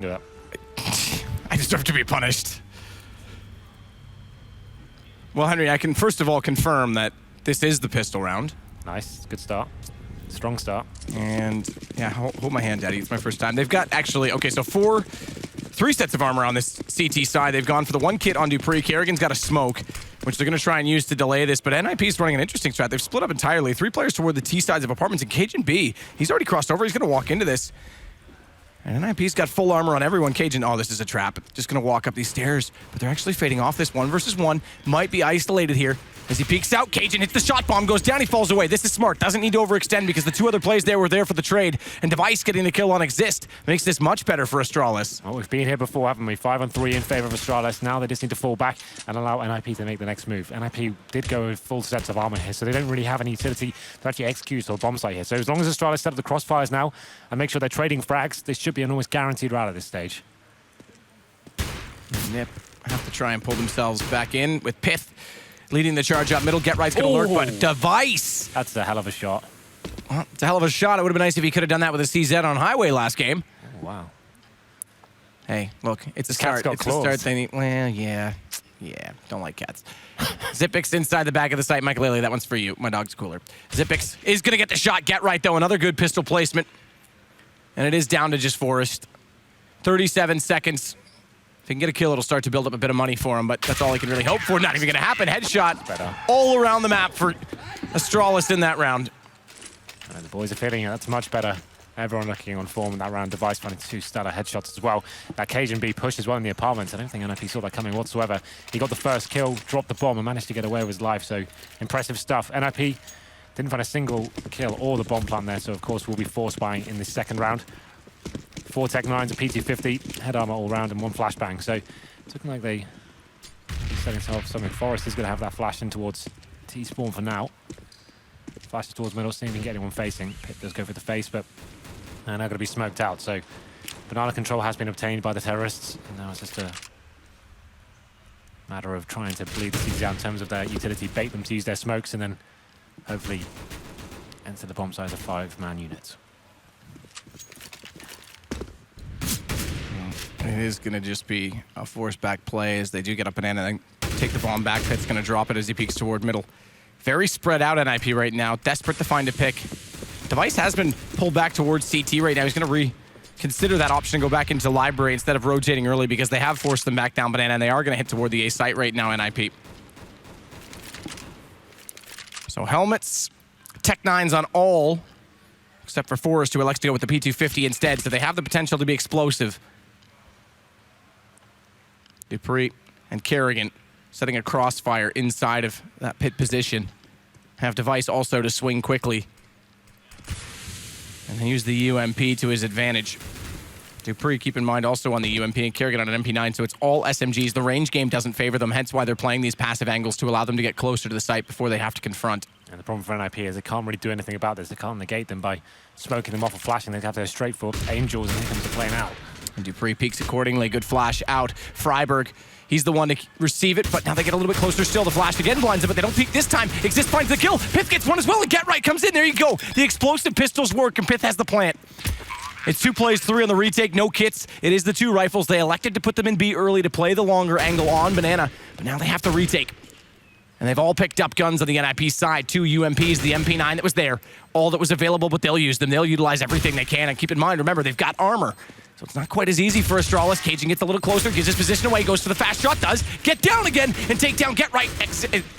Do that. I deserve to be punished. Well, Henry, I can first of all confirm that this is the pistol round. Nice, good start. Strong start. And yeah, hold my hand, Daddy. It's my first time. They've got actually, okay, so three sets of armor on this CT side. They've gone for the one kit on Dupree. Kerrigan's got a smoke, which they're going to try and use to delay this. But NIP's running an interesting strat. They've split up entirely. 3 players toward the T sides of apartments. And Cajun B, he's already crossed over. He's going to walk into this. And NIP's got full armor on everyone. Cajun, oh, this is a trap. Just going to walk up these stairs. But they're actually fading off this 1 versus 1. Might be isolated here. As he peeks out, Cajun hits the shot bomb, goes down, he falls away. This is smart. Doesn't need to overextend because the 2 other plays there were there for the trade. And Device getting the kill on Exist makes this much better for Astralis. Well, we've been here before, haven't we? 5-on-3 in favor of Astralis. Now they just need to fall back and allow NIP to make the next move. NIP did go with full sets of armor here, so they don't really have any utility to actually execute or bomb site here. So as long as Astralis set up the crossfires now and make sure they're trading frags, they should be an almost guaranteed rout at this stage. Nip have to try and pull themselves back in with Pith leading the charge up middle. Get Right's gonna lurk, but Device! That's a hell of a shot. Well, it's a hell of a shot. It would have been nice if he could have done that with a CZ on Highway last game. Oh, wow. Hey, look, it's a start. It's a start they need. Well, yeah. Yeah, don't like cats. Zipix inside the back of the site. Michael Lilly, that one's for you. My dog's cooler. Zipix is gonna get the shot. Get Right, though. Another good pistol placement. And it is down to just Forrest. 37 seconds. If he can get a kill, it'll start to build up a bit of money for him, but that's all he can really hope for. Not even going to happen. Headshot all around the map for Astralis in that round. And the boys are feeling it. That's much better. Everyone looking on form in that round. Device finding 2 stellar headshots as well. That Cajun B push as well in the apartments. I don't think NIP saw that coming whatsoever. He got the first kill, dropped the bomb, and managed to get away with his life. So impressive stuff. NIP didn't find a single kill or the bomb plant there, so of course we'll be force buying in this second round. 4 Tech 9s, a PT-50, head armor all round, and 1 flashbang. So it's looking like they setting themselves up something. Forrest is going to have that flash in towards T-spawn for now. Flashes towards middle, seeing if he can get anyone facing. Pit does go for the face, but they're now going to be smoked out. So banana control has been obtained by the terrorists. And now it's just a matter of trying to bleed the CZ out in terms of their utility, bait them to use their smokes, and then hopefully enter the bomb site as a 5-man unit. It is going to just be a forced back play as they do get up and in and then take the bomb back. Pitt's going to drop it as he peeks toward middle. Very spread out NIP right now. Desperate to find a pick. Device has been pulled back towards CT right now. He's going to reconsider that option and go back into library instead of rotating early because they have forced them back down banana and they are going to hit toward the A site right now, NIP. So helmets, Tech 9s on all, except for Forrest, who elects to go with the P250 instead. So they have the potential to be explosive. Dupree and Kerrigan setting a crossfire inside of that pit position. Have Device also to swing quickly. And then use the UMP to his advantage. Dupree, keep in mind, also on the UMP, and Kerrigan on an MP9, so it's all SMGs. The range game doesn't favor them, hence why they're playing these passive angles to allow them to get closer to the site before they have to confront. And the problem for NIP is they can't really do anything about this. They can't negate them by smoking them off or flashing. They have to go straight for Angels, and here comes the plane out. And Dupree peeks accordingly. Good flash out. Freiberg, he's the one to receive it, but now they get a little bit closer still. The flash again blinds him, but they don't peek this time. Exist finds the kill. Pith gets one as well, and Get Right comes in. There you go. The explosive pistols work, and Pith has the plant. It's 2 plays, 3 on the retake, no kits. It is the 2 rifles. They elected to put them in B early to play the longer angle on banana, but now they have to retake. And they've all picked up guns on the NIP side. 2 UMPs, the MP9 that was there. All that was available, but they'll use them. They'll utilize everything they can. And keep in mind, remember, they've got armor. So it's not quite as easy for Astralis. Cajun gets a little closer, gives his position away, goes for the fast shot, does get down again and take down Get Right.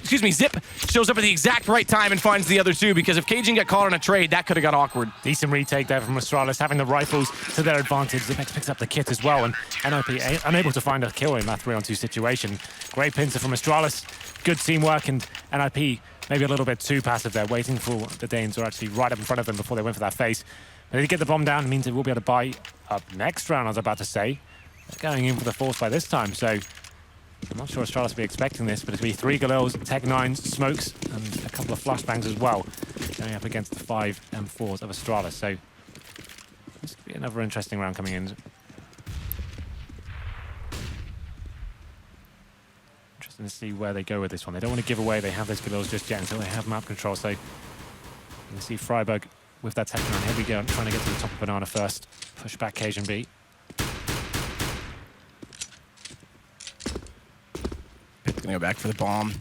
Zip shows up at the exact right time and finds the other 2 because if Cajun got caught on a trade, that could have got awkward. Decent retake there from Astralis, having the rifles to their advantage. Zipex picks up the kit as well, and NIP unable to find a kill in that 3-on-2 situation. Great pincer from Astralis. Good teamwork, and NIP maybe a little bit too passive there, waiting for the Danes who are actually right up in front of them before they went for that face. But if they get the bomb down, it means they will be able to buy up next round, I was about to say. They're going in for the force by this time, so I'm not sure Astralis will be expecting this, but it'll be 3 Galils, Tech 9s, smokes, and a couple of flashbangs as well, going up against the 5 M4s of Astralis. So this could be another interesting round coming in. Interesting to see where they go with this one. They don't want to give away they have those Galils just yet until they have map control, so you can see Freiberg with that Tech 9. Here we go, trying to get to the top of banana first. Push back Cajun B. Gonna go back for the bomb.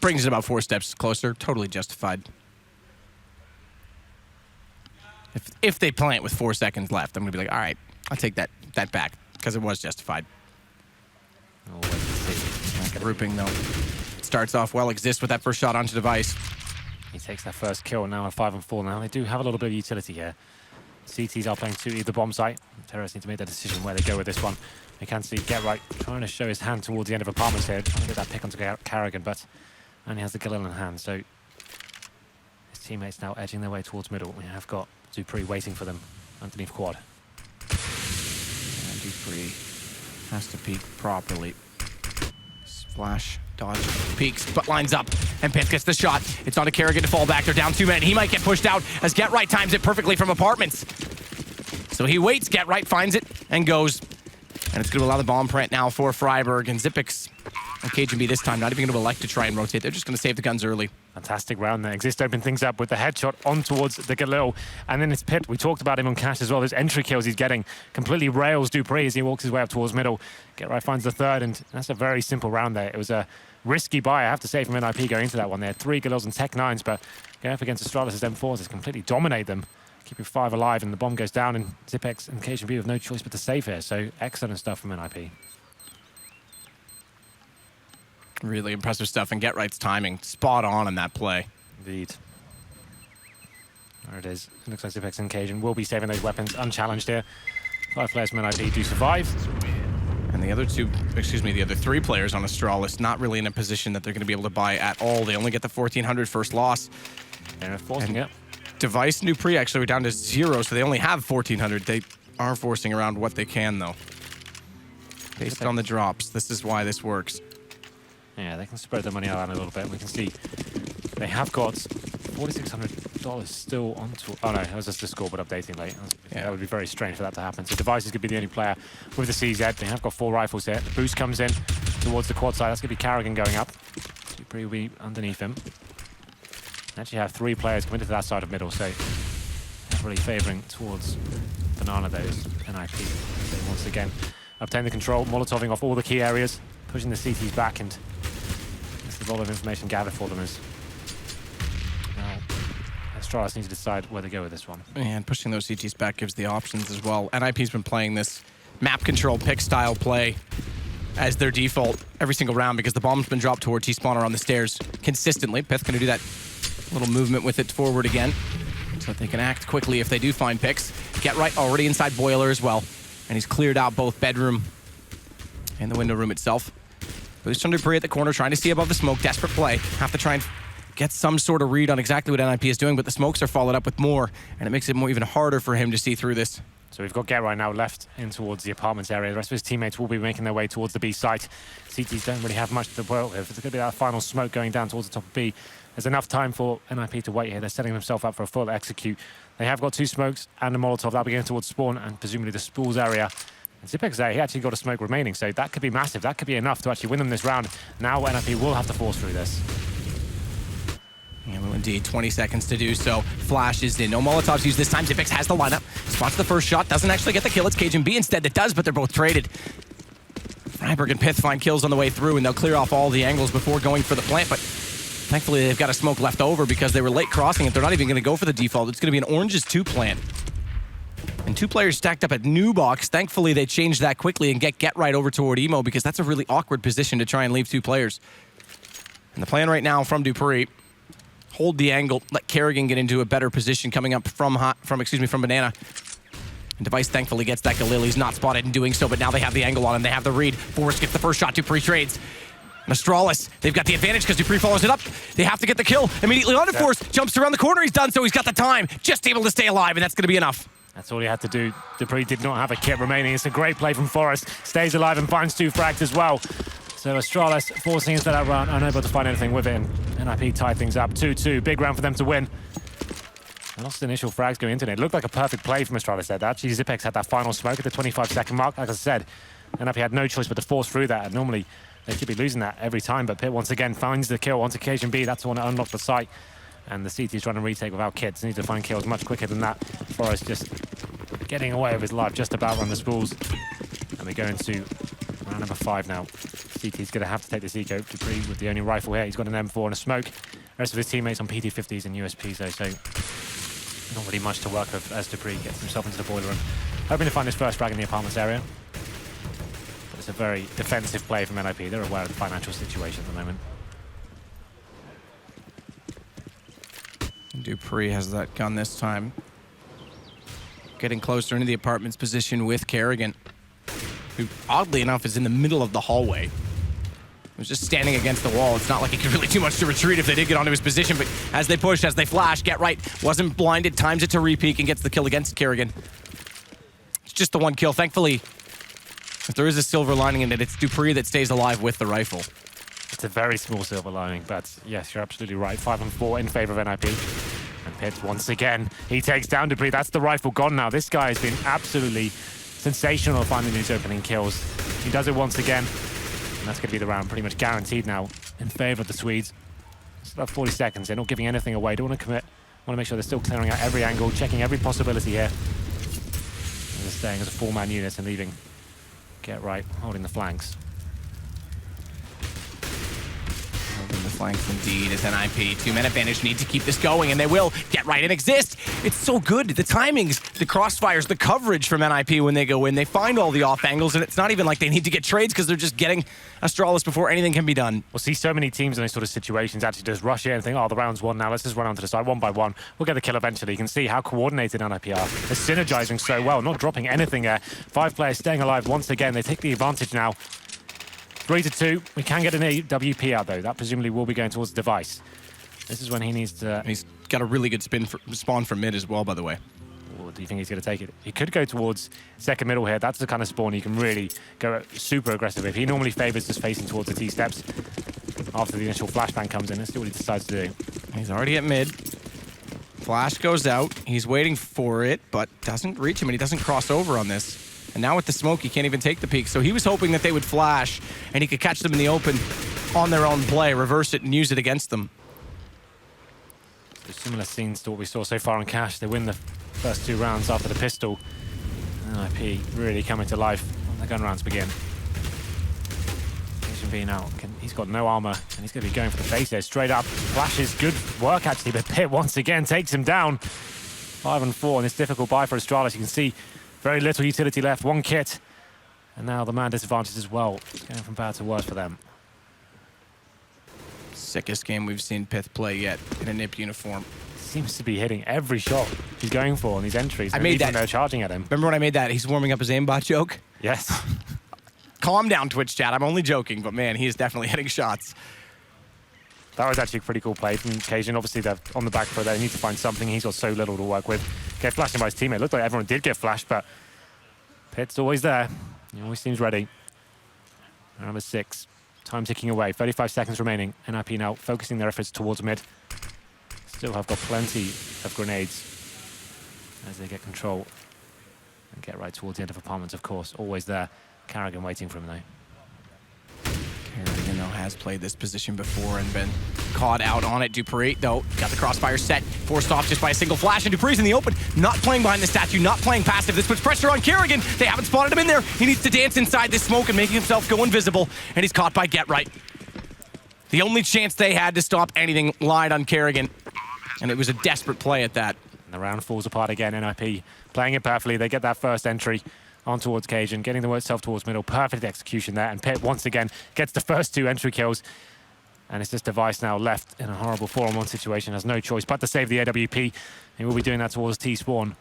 Brings it about 4 steps closer. Totally justified. If they plant with 4 seconds left, I'm gonna be like, all right, I'll take that back because it was justified. Grouping though. Starts off well. Exist with that first shot onto Device. He takes that first kill. Now a 5-on-4. Now they do have a little bit of utility here. CTs are playing to the bomb site. Terrorists need to make their decision where they go with this one. We can see Get Right trying to show his hand towards the end of apartments here, trying to get that pick onto Carrigan, but only has the Galil in hand. So his teammates now edging their way towards middle. We have got DreamHack waiting for them underneath quad. And DreamHack has to peek properly. Flash, dodge, peeks, but lines up, and Pith gets the shot. It's on to Carrigan to fall back. They're down 2 men. He might get pushed out as Get Right times it perfectly from apartments. So he waits, Get Right finds it, and goes. And it's going to allow the bomb print now for Freiburg, and Zipix and KGB this time not even going to elect to try and rotate. They're just going to save the guns early. Fantastic round there. Exist open things up with the headshot on towards the Galil. And then it's Pit. We talked about him on Cash as well. Those entry kills he's getting completely rails DreamHack as he walks his way up towards middle. Get Right finds the third, and that's a very simple round there. It was a risky buy, I have to say, from NIP going into that one. They had 3 Galils and Tech 9s, but going up against Astralis' M4s has completely dominate them, keeping 5 alive, and the bomb goes down, and Zipex and KGB have no choice but to save here. So excellent stuff from NIP. Really impressive stuff, and Get Right's timing spot on in that play. Indeed. There it is. It looks like Zipex and Cajun will be saving those weapons unchallenged here. 5 players from NIP do survive. And the other 3 players on Astralis not really in a position that they're going to be able to buy at all. They only get the 1,400 first loss. They're forcing it. Device and DreamHack actually were down to 0, so they only have 1,400. They are forcing around what they can, though. Based on the drops, this is why this works. Yeah, they can spread their money out a little bit. We can see they have got $4,600 still on tour. Oh no, that was just the scoreboard updating late. That would be very strange for that to happen. So Device is going to be the only player with the CZ. They have got 4 rifles here. The boost comes in towards the quad side. That's going to be Carrigan going up. DreamHack will be underneath him. They actually have 3 players coming to that side of middle, so really favouring towards Banana those NIP. They once again obtain the control, molotoving off all the key areas, pushing the CTs back, and there's a lot of information gathered for them as now Astralis needs to decide where to go with this one. And pushing those CTs back gives the options as well. NIP's been playing this map control pick style play as their default every single round because the bomb's been dropped towards T-spawner on the stairs consistently. Pith gonna do that little movement with it forward again so that they can act quickly if they do find picks. Get Right already inside boiler as well, and he's cleared out both bedroom and the window room itself. Boost on DreamHack at the corner, trying to see above the smoke. Desperate play. Have to try and get some sort of read on exactly what NIP is doing, but the smokes are followed up with more, and it makes it even harder for him to see through this. So we've got Get Right now left in towards the apartments area. The rest of his teammates will be making their way towards the B site. CTs don't really have much to work with. It's going to be that final smoke going down towards the top of B. There's enough time for NIP to wait here. They're setting themselves up for a full execute. They have got 2 smokes and a Molotov. That'll be going towards spawn and presumably the spools area. And Zipex there, he actually got a smoke remaining, so that could be massive. That could be enough to actually win them this round. Now NIP will have to force through this. Yeah, well, indeed, 20 seconds to do so. Flash is in. No Molotovs used this time. Zipex has the lineup. Spots the first shot. Doesn't actually get the kill. It's Cajun B instead that does, but they're both traded. Freiburg and Pith find kills on the way through, and they'll clear off all the angles before going for the plant, but thankfully they've got a smoke left over because they were late crossing it. They're not even going to go for the default. It's going to be an Oranges 2 plant. And 2 players stacked up at new box. Thankfully, they changed that quickly and get right over toward Emo because that's a really awkward position to try and leave 2 players. And the plan right now from DreamHack, hold the angle, let Carrigan get into a better position coming up from Banana. And Device thankfully gets that Galil. He's not spotted in doing so, but now they have the angle on him. They have the read. Forrest gets the first shot. DreamHack trades. And Astralis, they've got the advantage because DreamHack follows it up. They have to get the kill immediately on it. Forrest jumps around the corner. He's done so. He's got the time. Just able to stay alive, and that's going to be enough. That's all he had to do. DreamHack did not have a kit remaining. It's a great play from Forrest. Stays alive and finds 2 frags as well. So Astralis forcing into that round, unable to find anything with it, and NIP tied things up. 2-2, big round for them to win. They lost the initial frags going into it. It looked like a perfect play from Astralis there. Actually, Zipex had that final smoke at the 25-second mark. Like I said, NIP had no choice but to force through that. And normally, they should be losing that every time, but Pitt once again finds the kill onto Cajun B. That's the one that unlocked the site. And the CT is trying to retake without kits. Need to find kills much quicker than that. Forrest just getting away with his life, just about on the spools. And we go into Round number 5 now. CT's going to have to take this eco. Dupree with the only rifle here. He's got an M4 and a smoke. The rest of his teammates on PT-50s and USPs though, so not really much to work with as Dupree gets himself into the boiler room. Hoping to find his first frag in the apartments area. But it's a very defensive play from NIP. They're aware of the financial situation at the moment. Dupree has that gun this time. Getting closer into the apartment's position with Kerrigan, who oddly enough is in the middle of the hallway. He was just standing against the wall. It's not like he could really do much to retreat if they did get onto his position, but as they push, as they flash, Get Right wasn't blinded, times it to re-peek and gets the kill against Kerrigan. It's just the one kill. Thankfully, if there is a silver lining in it, it's Dupree that stays alive with the rifle. It's a very small silver lining, but yes, you're absolutely right. 5 and 4 in favor of NIP. And Pitt, once again, he takes down Dupree. That's the rifle gone now. This guy has been absolutely sensational finding these opening kills. He does it once again, and that's going to be the round pretty much guaranteed now in favor of the Swedes. It's about 40 seconds. They're not giving anything away. Don't want to commit. Want to make sure they're still clearing out every angle, checking every possibility here. And they're staying as a 4-man unit and leaving Get Right, holding the flanks. The flanks indeed as NIP. 2-man advantage, need to keep this going, and they will. Get Right and exist. It's so good. The timings, the crossfires, the coverage from NIP when they go in. They find all the off angles, and it's not even like they need to get trades because they're just getting Astralis before anything can be done. We'll see so many teams in those sort of situations actually just rush in and think, oh, the round's won now. Let's just run onto the side one by one. We'll get the kill eventually. You can see how coordinated NIP are. They're synergizing so well, not dropping anything there. 5 players staying alive once again. They take the advantage now. 3-2. We can get an AWP out though. That presumably will be going towards the device. This is when he needs to... He's got a really good spawn from mid as well, by the way. Or do you think he's going to take it? He could go towards second middle here. That's the kind of spawn you can really go super aggressive with. He normally favors just facing towards the T-steps after the initial flashbang comes in. Let's see what he decides to do. He's already at mid. Flash goes out. He's waiting for it, but doesn't reach him, and he doesn't cross over on this. And now with the smoke, he can't even take the peek. So he was hoping that they would flash and he could catch them in the open on their own play, reverse it and use it against them. So similar scenes to what we saw so far on Cash. They win the first 2 rounds after the pistol. NIP really coming to life when the gun rounds begin. Asian being out. He's got no armor and he's going to be going for the face there. Straight up. Flashes. Good work actually, but Pitt once again takes him down. 5 and 4 in this difficult buy for Astralis. You can see very little utility left, 1 kit. And now the man disadvantage as well. It's going from bad to worse for them. Sickest game we've seen Pith play yet in a NIP uniform. Seems to be hitting every shot he's going for on these entries. I made that. They're charging at him. Remember when I made that? He's warming up his aimbot joke? Yes. Calm down, Twitch chat. I'm only joking, but man, he is definitely hitting shots. That was actually a pretty cool play from Cajun. Obviously, they're on the back foot. They need to find something. He's got so little to work with. Get flashed by his teammate. Looked like everyone did get flashed, but Pitt's always there. He always seems ready. Round number 6. Time ticking away. 35 seconds remaining. NIP now focusing their efforts towards mid. Still have got plenty of grenades as they get control and get right towards the end of apartments, of course. Always there. Carrigan waiting for him, though. Kerrigan, though, has played this position before and been caught out on it. Dupree, though, got the crossfire set, forced off just by a single flash, and Dupree's in the open, not playing behind the statue, not playing passive. This puts pressure on Kerrigan. They haven't spotted him in there. He needs to dance inside this smoke and making himself go invisible, and he's caught by Get Right. The only chance they had to stop anything lied on Kerrigan, and it was a desperate play at that. And the round falls apart again. NIP playing it perfectly. They get that first entry on towards Cajun, getting the itself towards middle. Perfect execution there. And Pitt once again gets the first 2 entry kills. And it's this device now left in a horrible 4-on-1 situation. Has no choice but to save the AWP. He will be doing that towards T-spawn.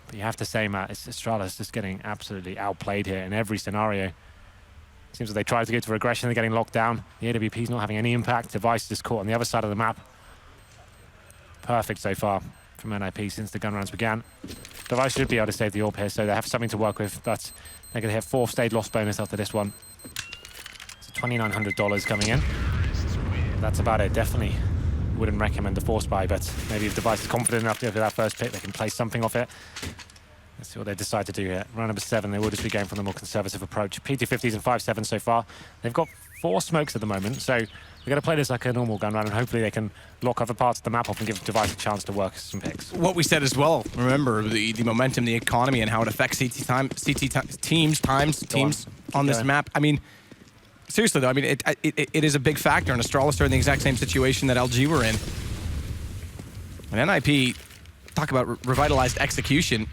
But you have to say, Matt, it's Astralis just getting absolutely outplayed here in every scenario. Seems like they tried to go to aggression. They're getting locked down. The AWP's not having any impact. Device just caught on the other side of the map. Perfect so far from NIP since the gun rounds began. Device should be able to save the AWP here, so they have something to work with, but they're going to hit 4th stage loss bonus after this one. So $2,900 coming in. That's about it. Definitely wouldn't recommend the force buy, but maybe if Device is confident enough to go for that first pick, they can play something off it. Let's see what they decide to do here. Round number 7, they will just be going for the more conservative approach. PT-50s and 5.7 so far. They've got 4 smokes at the moment, so we're going to play this like a normal gun round, and hopefully they can lock other parts of the map off and give Device a chance to work some picks. What we said as well, remember the momentum, the economy, and how it affects teams. on this map. I mean, seriously though, I mean, it is a big factor, and Astralis are in the exact same situation that LG were in. And NIP, talk about revitalized execution.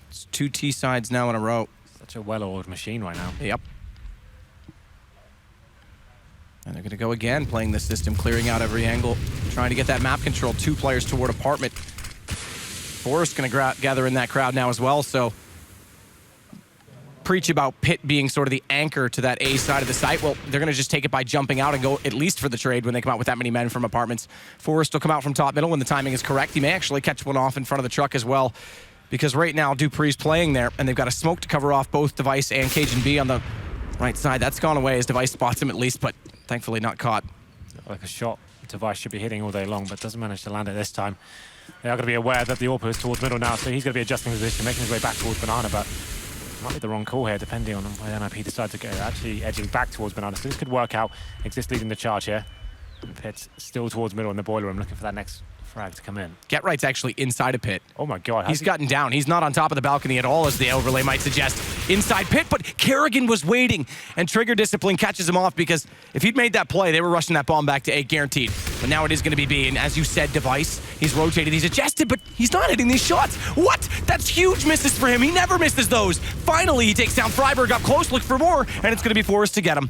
It's 2 T sides now in a row. Such a well-oiled machine right now. Yep. And they're going to go again, playing the system, clearing out every angle, trying to get that map control. 2 players toward apartment. Forrest going to gather in that crowd now as well, so preach about Pit being sort of the anchor to that A side of the site. Well, they're going to just take it by jumping out and go at least for the trade when they come out with that many men from apartments. Forrest will come out from top middle when the timing is correct. He may actually catch one off in front of the truck as well, because right now Dupree's playing there, and they've got a smoke to cover off both Device and Cajun B on the right side. That's gone away as Device spots him at least, but thankfully not caught. Like a shot Device should be hitting all day long, but doesn't manage to land it this time. They are going to be aware that the AWP is towards middle now, so he's going to be adjusting position, making his way back towards Banana, but might be the wrong call here, depending on where NIP decides to go. Actually edging back towards Banana, so this could work out. Exist leading the charge here. And Pit's still towards middle in the boiler room, looking for that next frag to come in. Get Right's actually inside of Pit. Oh my god. He's gotten down. He's not on top of the balcony at all, as the overlay might suggest. Inside Pit, but Kerrigan was waiting, and Trigger Discipline catches him off, because if he'd made that play, they were rushing that bomb back to A, guaranteed. But now it is going to be B, and as you said, Device, he's rotated, he's adjusted, but he's not hitting these shots. What? That's huge misses for him. He never misses those. Finally, he takes down Freiberg up close, look for more, and it's going to be Forrest to get him.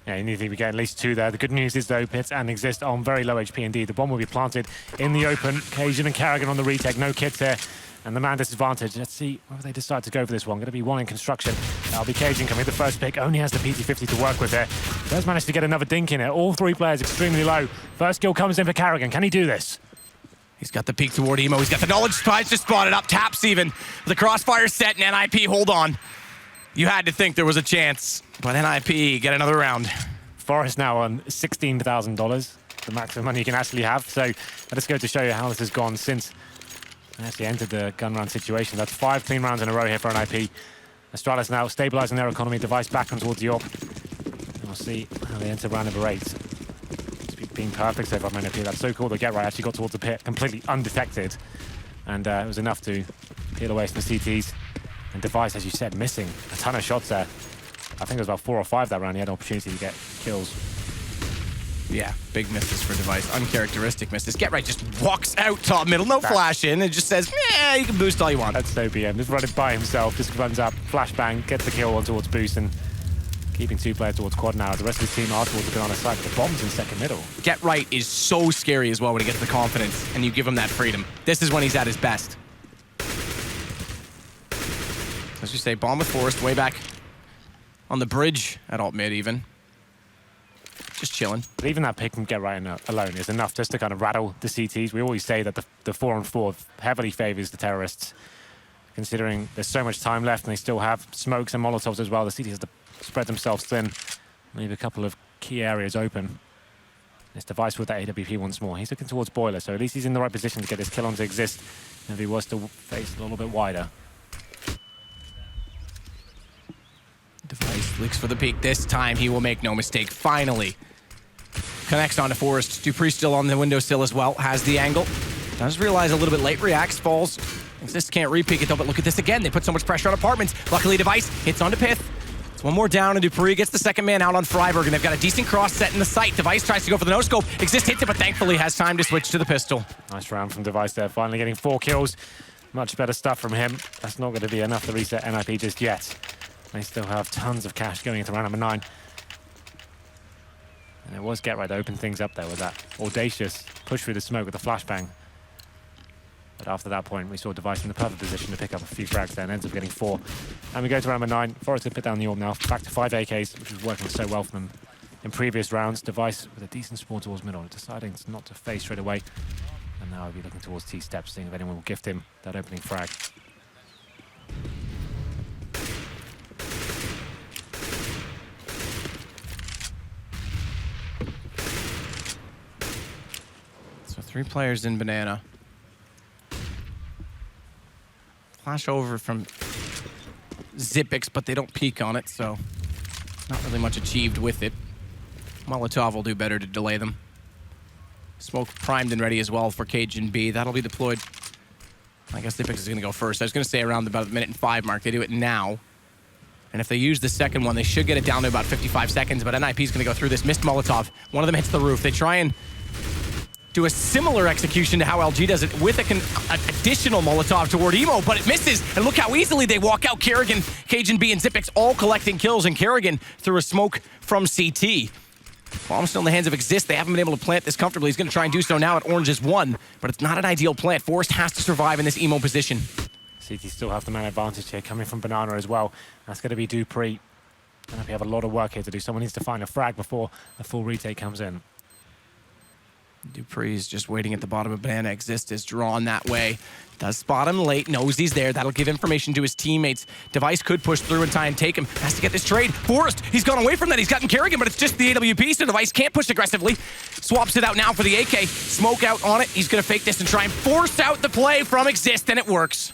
Yeah, you need to get at least 2 there. The good news is, though, Pits and Exist on very low HP indeed. The bomb will be planted in the open. Cajun and Kerrigan on the retake. No kits here. And the man disadvantage. Let's see whether they decide to go for this one. Going to be one in construction. That'll be Cajun coming. The first pick only has the PT-50 to work with there. Does manage to get another dink in it. All 3 players extremely low. First kill comes in for Kerrigan. Can he do this? He's got the peek toward Emo. He's got the knowledge spies just spotted up. Taps even. The crossfire set, and NIP, hold on. You had to think there was a chance, but NIP get another round. Forrest now on $16,000, the maximum money you can actually have. So let's go to show you how this has gone since they actually entered the gun round situation. That's 5 clean rounds in a row here for NIP. Astralis now stabilizing their economy. Device back on towards the AWP. And we'll see how they enter round number 8. It's been perfect so far from NIP. That's so cool. The Get Right actually got towards the pit completely undetected. And it was enough to peel away some CTs. And Device, as you said, missing a ton of shots there. I think it was about 4 or 5 that round. He had an opportunity to get kills. Yeah, big misses for Device. Uncharacteristic misses. Get Right just walks out top middle. No flash in. It just says, yeah, you can boost all you want. That's so BM. Just running by himself. Just runs up, flashbang, gets the kill on towards boost, and keeping 2 players towards quad now. The rest of his team are towards the banana side. The bomb's in second middle. Get Right is so scary as well when he gets the confidence and you give him that freedom. This is when he's at his best. As you say, bomb with Forrest way back on the bridge at alt mid even. Just chilling. But even that pick from Get Right alone is enough just to kind of rattle the CTs. We always say that the 4-on-4 heavily favors the terrorists, considering there's so much time left and they still have smokes and molotovs as well. The CTs have to spread themselves thin, leave a couple of key areas open. This Device with that AWP once more. He's looking towards Boiler, so at least he's in the right position to get this kill on to Exist. If he was to face a little bit wider. Device looks for the peak. This time he will make no mistake. Finally connects onto Forrest. Dupree still on the windowsill as well. Has the angle. Does realize a little bit late. Reacts, falls. Exist can't re-peek it though, but look at this again. They put so much pressure on apartments. Luckily Device hits onto Pith. It's 1 more down, and Dupree gets the second man out on Freiberg, and they've got a decent cross set in the sight. Device tries to go for the no-scope. Exist hits it, but thankfully has time to switch to the pistol. Nice round from Device there. Finally getting 4 kills. Much better stuff from him. That's not going to be enough to reset NIP just yet. They still have tons of cash going into round number 9. And it was Get Right to open things up there with that audacious push through the smoke with the flashbang. But after that point, we saw Device in the perfect position to pick up a few frags there and ends up getting 4. And we go to round number 9. Forrest to put down the AWP now. Back to 5 AKs, which was working so well for them in previous rounds. Device with a decent spawn towards middle, deciding not to face straight away. And now he'll be looking towards T-steps, seeing if anyone will gift him that opening frag. So 3 players in banana. Flash over from Zipix, but they don't peek on it, so not really much achieved with it. Molotov will do better to delay them. Smoke primed and ready as well for Cajun B. That'll be deployed. I guess Zipix is going to go first. I was going to say around about the 1:05 mark. They do it now. And if they use the second one, they should get it down to about 55 seconds, but NIP is going to go through this. Missed Molotov. One of them hits the roof. They try and do a similar execution to how LG does it with an additional Molotov toward Emo, but it misses. And look how easily they walk out. Karrigan, Cajun B, and Xyp9x all collecting kills, and Karrigan through a smoke from CT. Bomb still in the hands of Exist. They haven't been able to plant this comfortably. He's going to try and do so now at Orange is 1, but it's not an ideal plant. Forest has to survive in this Emo position. CT still have the man advantage here, coming from Banana as well. That's going to be Dupree. And we have a lot of work here to do. Someone needs to find a frag before the full retake comes in. Dupree's just waiting at the bottom of Banana. Exist is drawn that way. Does spot him late, knows he's there. That'll give information to his teammates. Device could push through and try and take him. Has to get this trade. Forrest, he's gone away from that. He's gotten Karrigan, but it's just the AWP, so Device can't push aggressively. Swaps it out now for the AK. Smoke out on it. He's going to fake this and try and force out the play from Exist, and it works.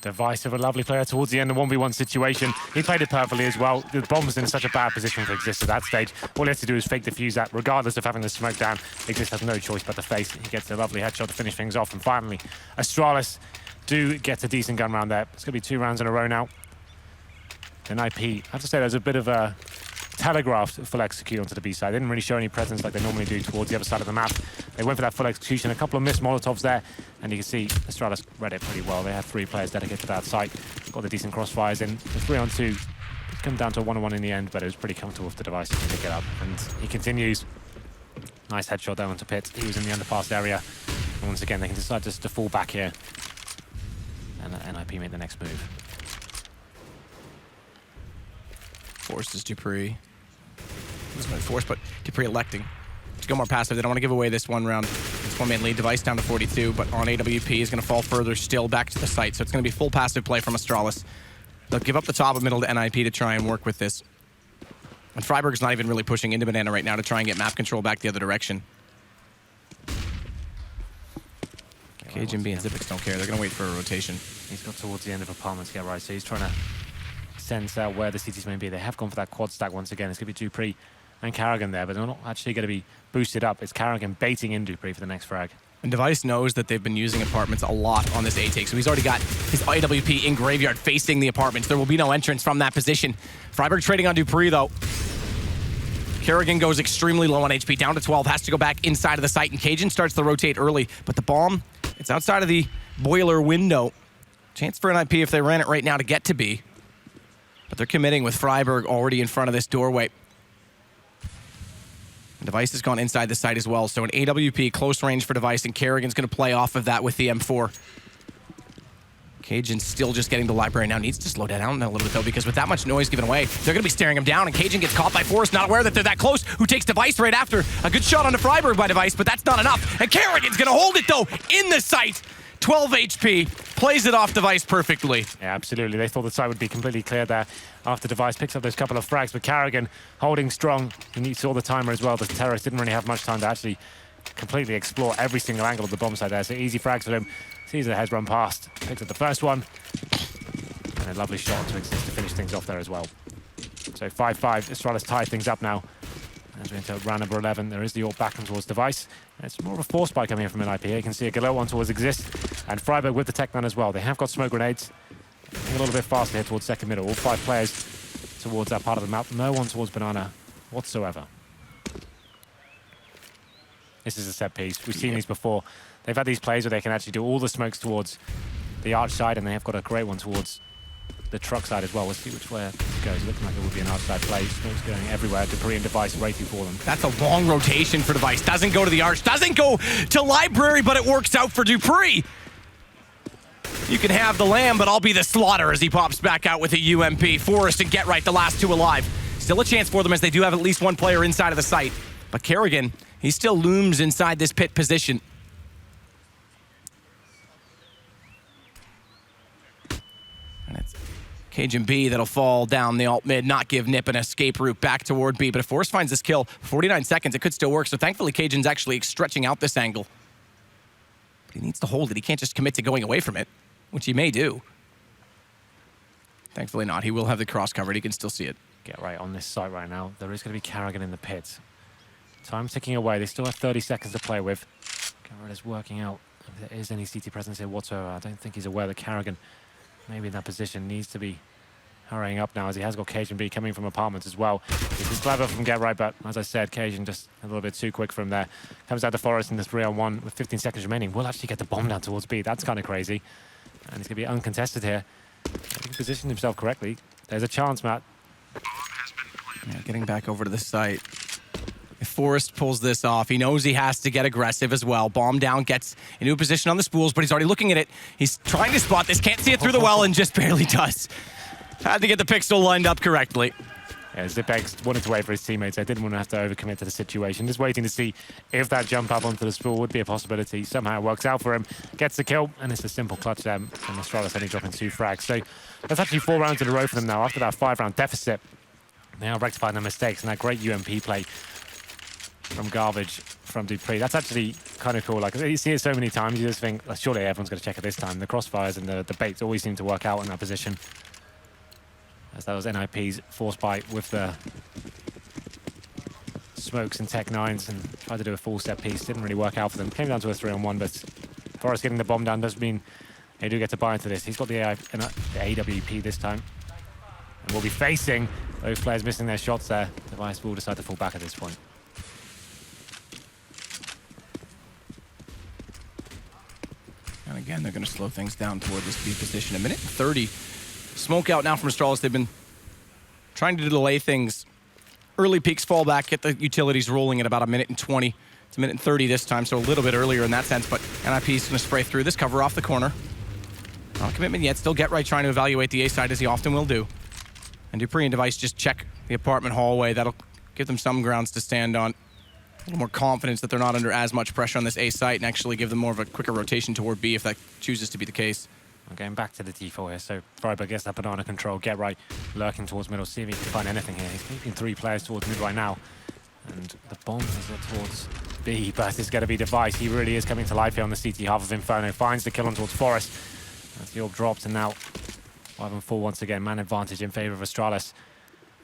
Device of a lovely player towards the end, the 1v1 situation. He played it perfectly as well. The bomb's in such a bad position for Exist at that stage. All he has to do is fake defuse that, regardless of having the smoke down. Exist has no choice but to face. He gets a lovely headshot to finish things off. And finally, Astralis do get a decent gun round there. It's going to be 2 rounds in a row now. Then IP, I have to say, there's a bit of a telegraphed full execute onto the B side. They didn't really show any presence like they normally do towards the other side of the map. They went for that full execution. A couple of missed Molotovs there, and you can see Astralis read it pretty well. They had 3 players dedicated to that site. Got the decent crossfires in. The 3-on-2 come down to a 1-on-1 in the end, but it was pretty comfortable for the Device to pick it up. And he continues. Nice headshot down onto Pit. He was in the underpass area. And once again, they can decide just to fall back here. And NIP made the next move. Forces Dupree. Forced, but Dupree electing to go more passive. They don't want to give away this 1 round. It's 1-man lead. Device down to 42, but on AWP is going to fall further still back to the site. So it's going to be full passive play from Astralis. They'll give up the top and middle to NIP to try and work with this. And Freiburg's not even really pushing into Banana right now to try and get map control back the other direction. Cajun B and Xyp9x don't care. They're going to wait for a rotation. He's got towards the end of apartment to get right, so he's trying to sense out where the cities may be. They have gone for that quad stack once again. It's going to be Dupree and Karrigan there, but they're not actually going to be boosted up. It's Karrigan baiting in Dupree for the next frag. And Device knows that they've been using apartments a lot on this A-take, so he's already got his AWP in graveyard facing the apartments. There will be no entrance from that position. Freiburg trading on Dupree, though. Karrigan goes extremely low on HP, down to 12, has to go back inside of the site, and Cajun starts to rotate early, but the bomb, it's outside of the boiler window. Chance for NIP if they ran it right now to get to B. But they're committing with Freiburg already in front of this doorway. Device has gone inside the site as well, so an AWP close range for Device, and Karrigan's going to play off of that with the M4. Cajun's still just getting the library now. Needs to slow down a little bit, though, because with that much noise given away, they're going to be staring him down, and Cajun gets caught by Forrest, not aware that they're that close, who takes Device right after. A good shot onto Freiburg by Device, but that's not enough. And Karrigan's going to hold it, though, in the site. 12 HP, plays it off Device perfectly. Yeah, absolutely. They thought the site would be completely clear there after Device picks up those couple of frags, but Karrigan holding strong. He saw the timer as well. The terrorist didn't really have much time to actually completely explore every single angle of the bomb site there, so easy frags for him. Sees the heads run past, picks up the first one, and a lovely shot to Exist to finish things off there as well. So 5-5, Astralis tied things up now. As we enter round number 11, there is the AWP back towards Device. And it's more of a force spike coming in from an IP. You can see a Galil one towards Exist, and Freiburg with the tech gun as well. They have got smoke grenades. A little bit faster here towards second middle. All 5 players towards that part of the map. No one towards Banana whatsoever. This is a set piece. We've seen these before. They've had these plays where they can actually do all the smokes towards the arch side, and they have got a great one towards the truck side as well. We'll see which way it goes. Looking like it would be an outside play. Smokes going everywhere. Dupree and Device racing for them. That's a long rotation for Device. Doesn't go to the arch, doesn't go to library, but it works out for Dupree. You can have the lamb, but I'll be the slaughter as he pops back out with a UMP. Forrest and Get Right, the last 2 alive. Still a chance for them as they do have at least 1 player inside of the site. But Karrigan, he still looms inside this pit position. And it's Cajun B that'll fall down the alt mid, not give Nip an escape route back toward B. But if Forrest finds this kill, 49 seconds, it could still work. So thankfully, Cajun's actually stretching out this angle. But he needs to hold it. He can't just commit to going away from it, which he may do. Thankfully not. He will have the cross covered. He can still see it. Get Right on this site right now. There is going to be Karrigan in the pit. Time ticking away. They still have 30 seconds to play with. Get Right is working out if there is any CT presence here whatsoever. I don't think he's aware that Karrigan maybe in that position needs to be hurrying up now as he has got Cajun B coming from apartments as well. This is clever from Get Right, but as I said, Cajun just a little bit too quick from there. Comes out to Forest in this 3-on-1 with 15 seconds remaining. Will actually get the bomb down towards B. That's kind of crazy. And he's going to be uncontested here. He can position himself correctly. There's a chance, Matt. Yeah, getting back over to the site. If Forrest pulls this off, he knows he has to get aggressive as well. Bomb down, gets into a position on the spools, but he's already looking at it. He's trying to spot this, can't see it through the well, and just barely does. Had to get the pixel lined up correctly. Yeah, Zipex wanted to wait for his teammates. They didn't want to have to overcommit to the situation. Just waiting to see if that jump up onto the spool would be a possibility. Somehow it works out for him. Gets the kill, and it's a simple clutch there. And Astralis only dropping 2 frags. So that's actually 4 rounds in a row for them now. After that 5-round deficit, they are rectifying their mistakes and that great UMP play from Garbage from Dupree. That's actually kind of cool. Like, you see it so many times, you just think, oh, surely everyone's going to check it this time. The crossfires and the baits always seem to work out in that position. As that was NIP's force bite with the smokes and Tech 9s and tried to do a full set piece. Didn't really work out for them. Came down to a 3-on-1, but Forrest getting the bomb down does mean they do get to buy into this. He's got the AWP this time. And we'll be facing those players missing their shots there. Device will decide to fall back at this point. And again, they're going to slow things down toward this B position. A minute 30. Smoke out now from Astralis. They've been trying to delay things. Early peaks fall back, get the utilities rolling at about 1:20. It's 1:30 this time, so a little bit earlier in that sense, but NIP is going to spray through this cover off the corner. Not a commitment yet. Still Get Right trying to evaluate the A side, as he often will do. And Dupree and Device just check the apartment hallway. That'll give them some grounds to stand on. A little more confidence that they're not under as much pressure on this A site and actually give them more of a quicker rotation toward B if that chooses to be the case. I'm going back to the default here, so Freiburg gets that banana control. Get Right lurking towards middle, see if he can find anything here. He's keeping 3 players towards mid right now. And the bomb is towards B, but it's going to be Device. He really is coming to life here on the CT half of Inferno. Finds the kill on towards Forest. As the orb dropped, and now 5-on-4 once again. Man advantage in favor of Astralis.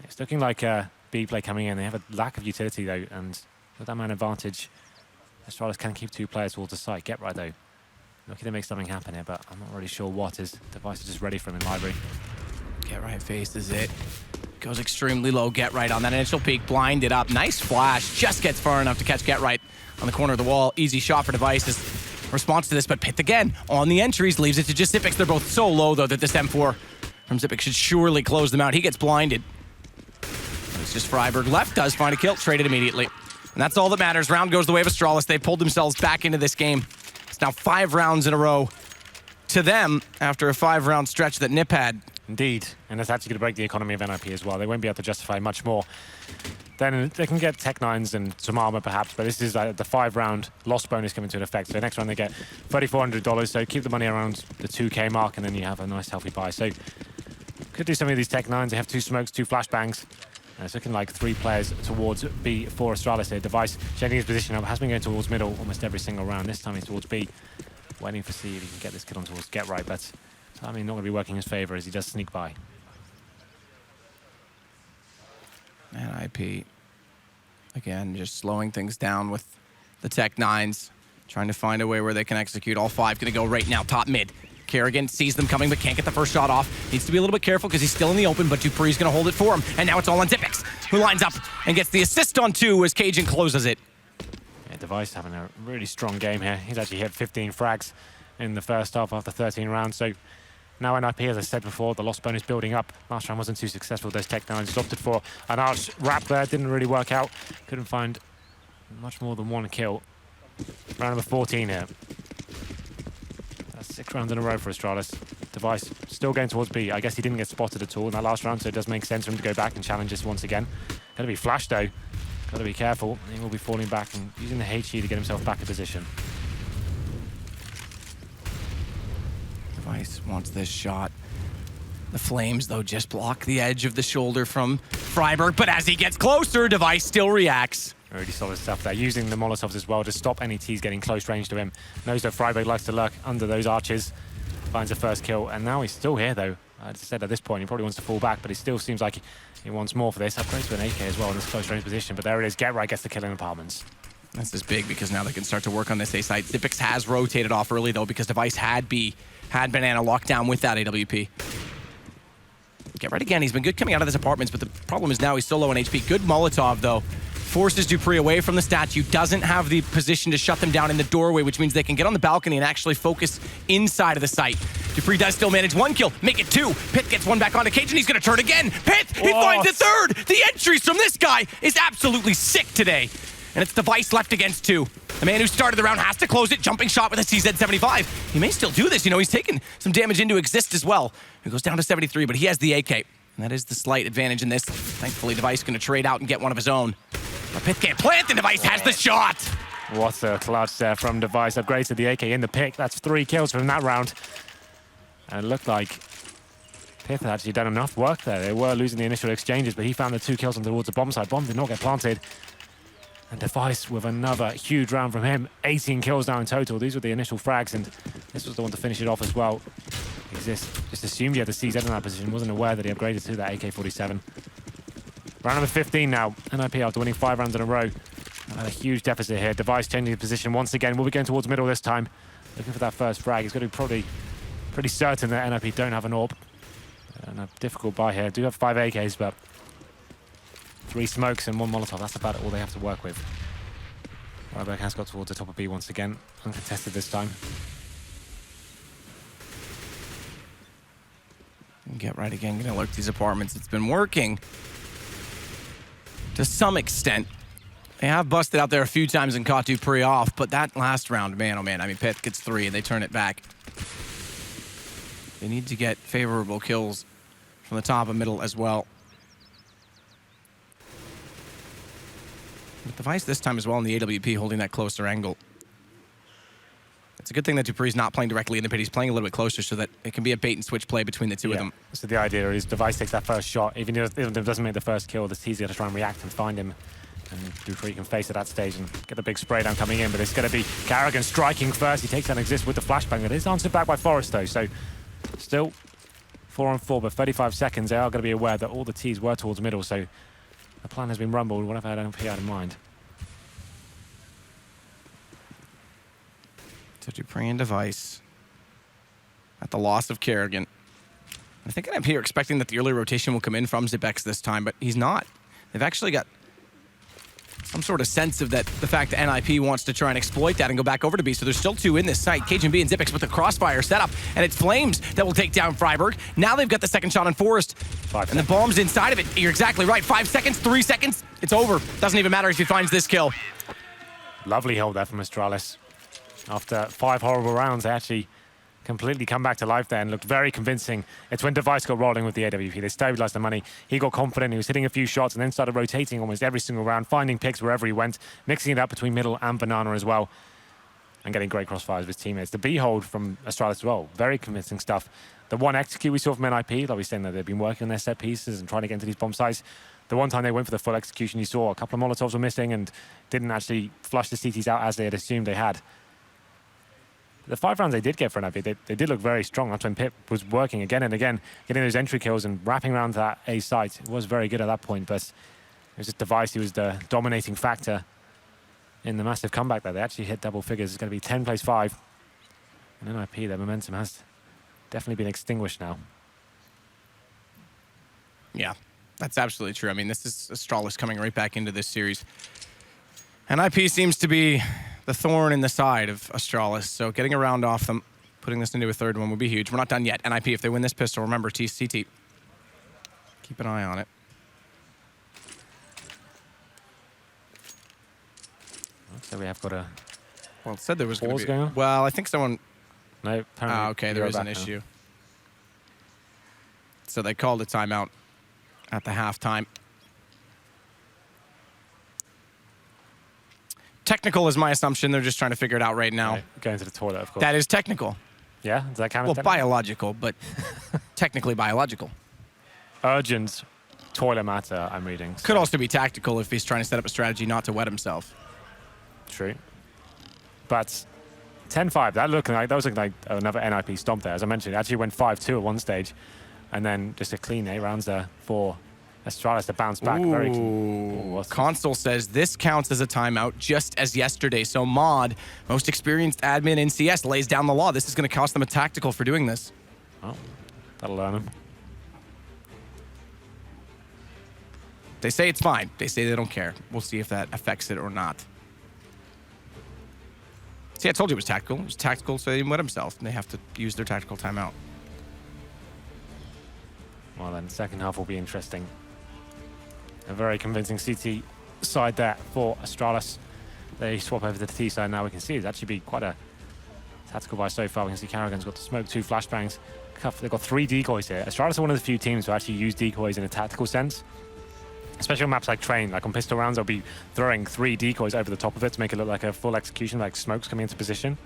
It's looking like a B play coming in. They have a lack of utility though, and with that man advantage, Astralis can keep 2 players towards the site. Get Right though, looking to make something happen here, but I'm not really sure what. His Device is just ready for him in library. Get Right faces it. Goes extremely low. Get Right on that initial peek, blinded up. Nice flash, just gets far enough to catch Get Right on the corner of the wall. Easy shot for Device. His response to this, but Pith again on the entries, leaves it to just Zipex. They're both so low though that this M4 from Zipex should surely close them out. He gets blinded. It's just Freiburg left, does find a kill, traded immediately. And that's all that matters. Round goes the way of Astralis. They've pulled themselves back into this game. It's now 5 rounds in a row to them after a 5-round stretch that Nip had. Indeed, and that's actually going to break the economy of NIP as well. They won't be able to justify much more. Then they can get Tech 9s and some armor perhaps, but this is the 5-round loss bonus coming to an effect. So next round they get $3,400, so keep the money around the 2K mark, and then you have a nice healthy buy. So could do some of these Tech 9s. They have 2 smokes, 2 flashbangs. And it's looking like 3 players towards B for Astralis here. Device checking his position up, has been going towards middle almost every single round. This time he's towards B, waiting for C if he can get this kill on towards Get Right, but timing not going to be working in his favor as he does sneak by. And IP, again, just slowing things down with the Tech 9s, trying to find a way where they can execute. All 5 going to go right now, top mid. Kerrigan sees them coming, but can't get the first shot off. Needs to be a little bit careful because he's still in the open, but Dupree's going to hold it for him. And now it's all on Zipex, who lines up and gets the assist on 2 as Cajun closes it. Yeah, Device having a really strong game here. He's actually hit 15 frags in the first half after 13 rounds. So now NIP, as I said before, the loss bonus building up. Last round wasn't too successful. Those Tech 9s opted for an arch wrap there. Didn't really work out. Couldn't find much more than 1 kill. Round number 14 here. 6 rounds in a row for Astralis. Device still going towards B. I guess he didn't get spotted at all in that last round, so it does make sense for him to go back and challenge this once again. Got to be flashed though. Got to be careful. He will be falling back and using the HE to get himself back in position. Device wants this shot. The flames, though, just block the edge of the shoulder from Freiburg, but as he gets closer, Device still reacts. Really solid stuff there, using the Molotovs as well to stop any T's getting close range to him. Knows that Freiburg likes to lurk under those arches. Finds the first kill, and now he's still here though. As I said, at this point he probably wants to fall back, but he still seems like he wants more for this. Upgrade to an AK as well in this close range position, but there it is. Get Right gets the kill in apartments. This is big because now they can start to work on this A site. Zipex has rotated off early though because Device had Banana locked down with that AWP. Get right again. He's been good coming out of his apartments, but the problem is now he's so low on HP. Good Molotov, though. Forces Dupree away from the statue. Doesn't have the position to shut them down in the doorway, which means they can get on the balcony and actually focus inside of the site. Dupree does still manage 1 kill. Make it 2. Pith gets 1 back onto Cage, and he's going to turn again. Pith, he finds the 3rd. The entries from this guy is absolutely sick today. And it's Device left against 2. The man who started the round has to close it. Jumping shot with a CZ75. He may still do this. You know, he's taken some damage into Exist as well. He goes down to 73, but he has the AK. And that is the slight advantage in this. Thankfully, Device going to trade out and get one of his own. But Pith can't plant, and Device has the shot. What a clutch there from Device. Upgrades the AK in the pick. That's 3 kills from that round. And it looked like Pith had actually done enough work there. They were losing the initial exchanges, but he found the 2 kills on towards the bomb side. Bomb did not get planted. And Device with another huge round from him. 18 kills now in total. These were the initial frags, and this was the one to finish it off as well. Exist just assumed he had the CZ in that position. Wasn't aware that he upgraded to that AK-47. Round number 15 now. NIP after winning 5 rounds in a row. Had a huge deficit here. Device changing position once again. We'll be going towards middle this time. Looking for that first frag. He's going to be probably pretty certain that NIP don't have an AWP. And a difficult buy here. Do have 5 AKs, but 3 smokes and 1 Molotov. That's about all they have to work with. Ryberg has got towards the top of B once again. Uncontested this time. Get right again. Gonna alert these apartments. It's been working to some extent. They have busted out there a few times and caught Dupree off, but that last round, man, oh man, I mean, Pith gets 3 and they turn it back. They need to get favorable kills from the top and middle as well. But Device this time as well in the AWP holding that closer angle. It's a good thing that Dupree's not playing directly in the pit. He's playing a little bit closer so that it can be a bait and switch play between the two of them. So the idea is Device takes that first shot. Even if it doesn't make the first kill, it's easier to try and react and find him. And Dupree can face at that stage and get a big spray down coming in. But it's going to be Carrigan striking first. He takes down Exist with the flashbang. That is answered back by Forrest, though. So still 4 on 4, but 35 seconds. They are going to be aware that all the T's were towards middle. So the plan has been rumbled. Whatever I don't had in mind. So Dupree and Device at the loss of Carrigan. I think I'm here expecting that the early rotation will come in from Zipex this time, but he's not. They've actually got some sort of sense of that, the fact that NIP wants to try and exploit that and go back over to B. So there's still 2 in this site. Cajun B and Zipex with the crossfire setup, and it's Flames that will take down Freiburg. Now they've got the second shot on Forrest, and the bomb's inside of it. You're exactly right. 5 seconds, 3 seconds, it's over. Doesn't even matter if he finds this kill. Lovely hold there from Astralis. After 5 horrible rounds, they actually completely come back to life there and looked very convincing. It's when Device got rolling with the AWP. They stabilized the money. He got confident. He was hitting a few shots and then started rotating almost every single round, finding picks wherever he went, mixing it up between middle and banana as well, and getting great crossfires with his teammates. The B hold from Astralis as well, very convincing stuff. The one execute we saw from NIP, like we were saying that they've been working on their set pieces and trying to get into these bomb sites. The one time they went for the full execution, you saw a couple of Molotovs were missing and didn't actually flush the CTs out as they had assumed they had. The 5 rounds they did get for NIP, they did look very strong. That's when Pip was working again and again, getting those entry kills and wrapping around that A site. It was very good at that point, but it was just Device who was the dominating factor in the massive comeback there. They actually hit double figures. It's going to be 10 plays 5. And NIP, their momentum has definitely been extinguished now. Yeah, that's absolutely true. I mean, this is Astralis coming right back into this series. NIP seems to be the thorn in the side of Astralis, so getting a round off them, putting this into a 3rd one would be huge. We're not done yet. NIP, if they win this pistol, remember, TCT. Keep an eye on it. So we have got a... Well, it said there was going to be... going on? Well, I think someone... No, apparently... okay, there is an issue. So they called a timeout at the halftime. Technical is my assumption. They're just trying to figure it out right now. Right. Going to the toilet, of course. That is technical. Yeah? Does that count as Well, technical? biological, but technically biological. Urgent toilet matter, I'm reading. So. Could also be tactical if he's trying to set up a strategy not to wet himself. True. But 10-5, that was looking like another NIP stomp there. As I mentioned, it actually went 5-2 at one stage. And then just a clean 8 rounds there for Astralis to bounce back. Ooh. Very clean. Console says this counts as a timeout just as yesterday. So Mod, most experienced admin in CS, lays down the law. This is going to cost them a tactical for doing this. Oh, that'll learn them. They say it's fine. They say they don't care. We'll see if that affects it or not. See, I told you it was tactical. It was tactical, so he didn't wet himself. And they have to use their tactical timeout. Well, then, second half will be interesting. A very convincing CT side there for Astralis. They swap over to the T side now. We can see it's actually been quite a tactical buy so far. We can see Carrigan's got the smoke, 2 flashbangs. They've got 3 decoys here. Astralis are one of the few teams who actually use decoys in a tactical sense. Especially on maps like Train, like on pistol rounds, they'll be throwing 3 decoys over the top of it to make it look like a full execution, like smokes coming into position.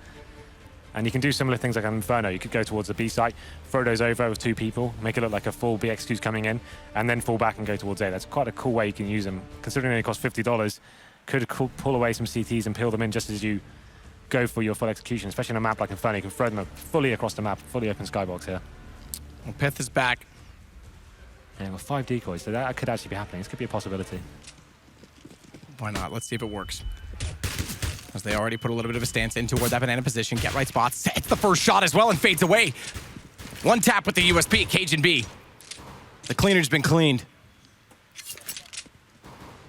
And you can do similar things like on Inferno. You could go towards the B site, throw those over with 2 people, make it look like a full B execute coming in, and then fall back and go towards A. That's quite a cool way you can use them. Considering they only cost $50, could pull away some CTs and peel them in just as you go for your full execution. Especially on a map like Inferno, you can throw them fully across the map, fully open skybox here. Well, Pith is back. Yeah, got 5 decoys, so that could actually be happening. This could be a possibility. Why not? Let's see if it works. As they already put a little bit of a stance in toward that banana position. Get right spots. Sets the first shot as well and fades away. 1 tap with the USP. Cajun B. The cleaner's been cleaned.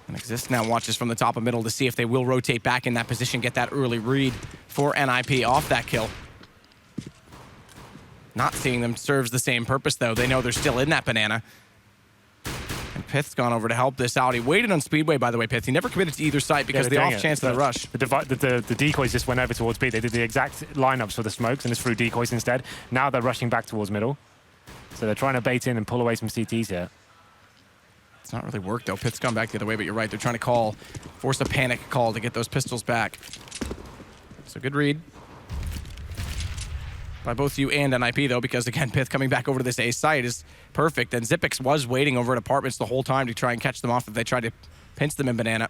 And Exist now watches from the top of middle to see if they will rotate back in that position. Get that early read for NIP off that kill. Not seeing them serves the same purpose, though. They know they're still in that banana. And Pith's gone over to help this out. He waited on Speedway, by the way, Pith. He never committed to either side because of the off chance of the rush. The decoys just went over towards B. They did the exact lineups for the smokes and just threw decoys instead. Now they're rushing back towards middle. So they're trying to bait in and pull away some CTs here. It's not really worked, though. Pith's gone back the other way, but you're right. They're trying to force a panic call to get those pistols back. So good read by both you and NIP, though, because, again, Pith coming back over to this A site is perfect. And Zipix was waiting over at Apartments the whole time to try and catch them off if they tried to pinch them in banana.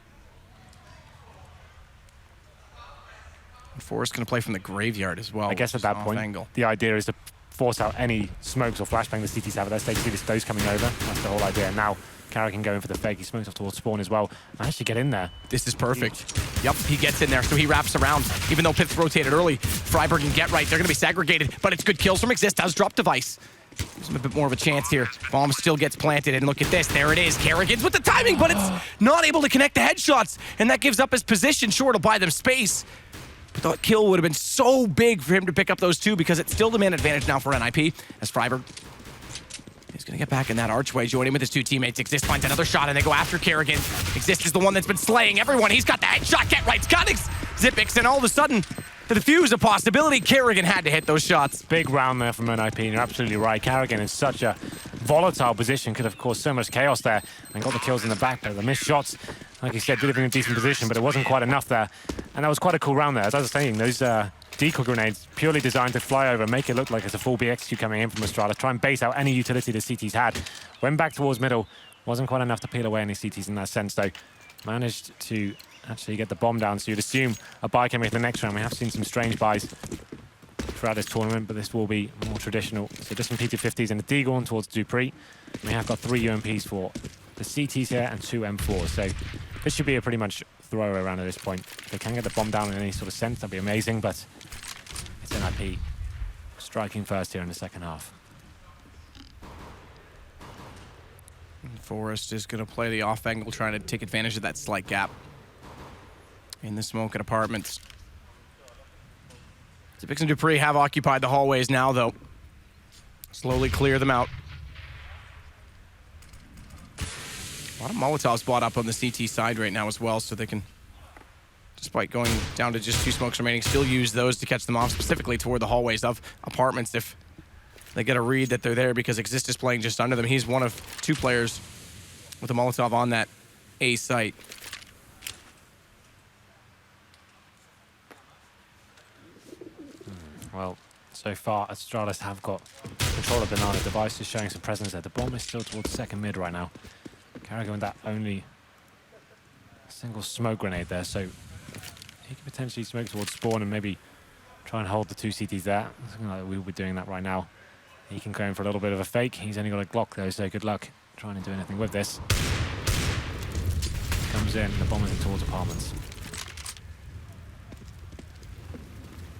And Forrest going to play from the graveyard as well. I guess at that point, the idea is to force out any smokes or flashbang the CTs have at that stage. See this dose coming over. That's the whole idea. And now Carrick can go in for the fake. He smokes off towards spawn as well. Managed to get in there. This is perfect. Yep, he gets in there, so he wraps around. Even though Pith rotated early, Freiberg and Get Right, they're going to be segregated, but it's good kills from Exist. Does drop device. Gives him a bit more of a chance here. Bomb still gets planted, and look at this. There it is. Carrigan's with the timing, but it's not able to connect the headshots, and that gives up his position. Sure, it'll buy them space. But the kill would have been so big for him to pick up those 2 because it's still the man advantage now for NIP as Freiberg. He's going to get back in that archway, joining with his 2 teammates. Exist finds another shot, and they go after Carrigan. Exist is the one that's been slaying everyone. He's got the headshot. Get Right's got Zipix, and all of a sudden, the defuse a possibility. Carrigan had to hit those shots. Big round there from NIP, and you're absolutely right. Carrigan in such a volatile position, could have caused so much chaos there, and got the kills in the back, but the missed shots, like you said, did have been in a decent position, but it wasn't quite enough there. And that was quite a cool round there. As I was saying, those decoy grenades purely designed to fly over, make it look like it's a full BXQ coming in from Astralis, try and base out any utility the CTs had. Went back towards middle, wasn't quite enough to peel away any CTs in that sense, though. Managed to actually get the bomb down, so you'd assume a buy coming in the next round. We have seen some strange buys throughout this tournament, but this will be more traditional. So just some P250s and a Deagle towards Dupree. We have got 3 UMPs for the CTs here and 2 M4s, so this should be a pretty much throwaway round at this point. If they can get the bomb down in any sort of sense, that'd be amazing, but it's NIP striking first here in the second half. Forrest is going to play the off angle, trying to take advantage of that slight gap in the smoke at Apartments. Zipix and Dupree have occupied the hallways now, though. Slowly clear them out. A lot of Molotovs bought up on the CT side right now as well, so they can, despite going down to just 2 smokes remaining, still use those to catch them off, specifically toward the hallways of Apartments if they get a read that they're there, because Exist is playing just under them. He's one of 2 players with a Molotov on that A site. Well, so far, Astralis have got control of Banana devices, showing some presence there. The bomb is still towards second mid right now. Carrigan with that only single smoke grenade there, so he could potentially smoke towards spawn and maybe try and hold the 2 CTs there. Something like we'll be doing that right now. He can go in for a little bit of a fake. He's only got a Glock though, so good luck trying to do anything with this. Comes in, the bomb is in towards Apartments.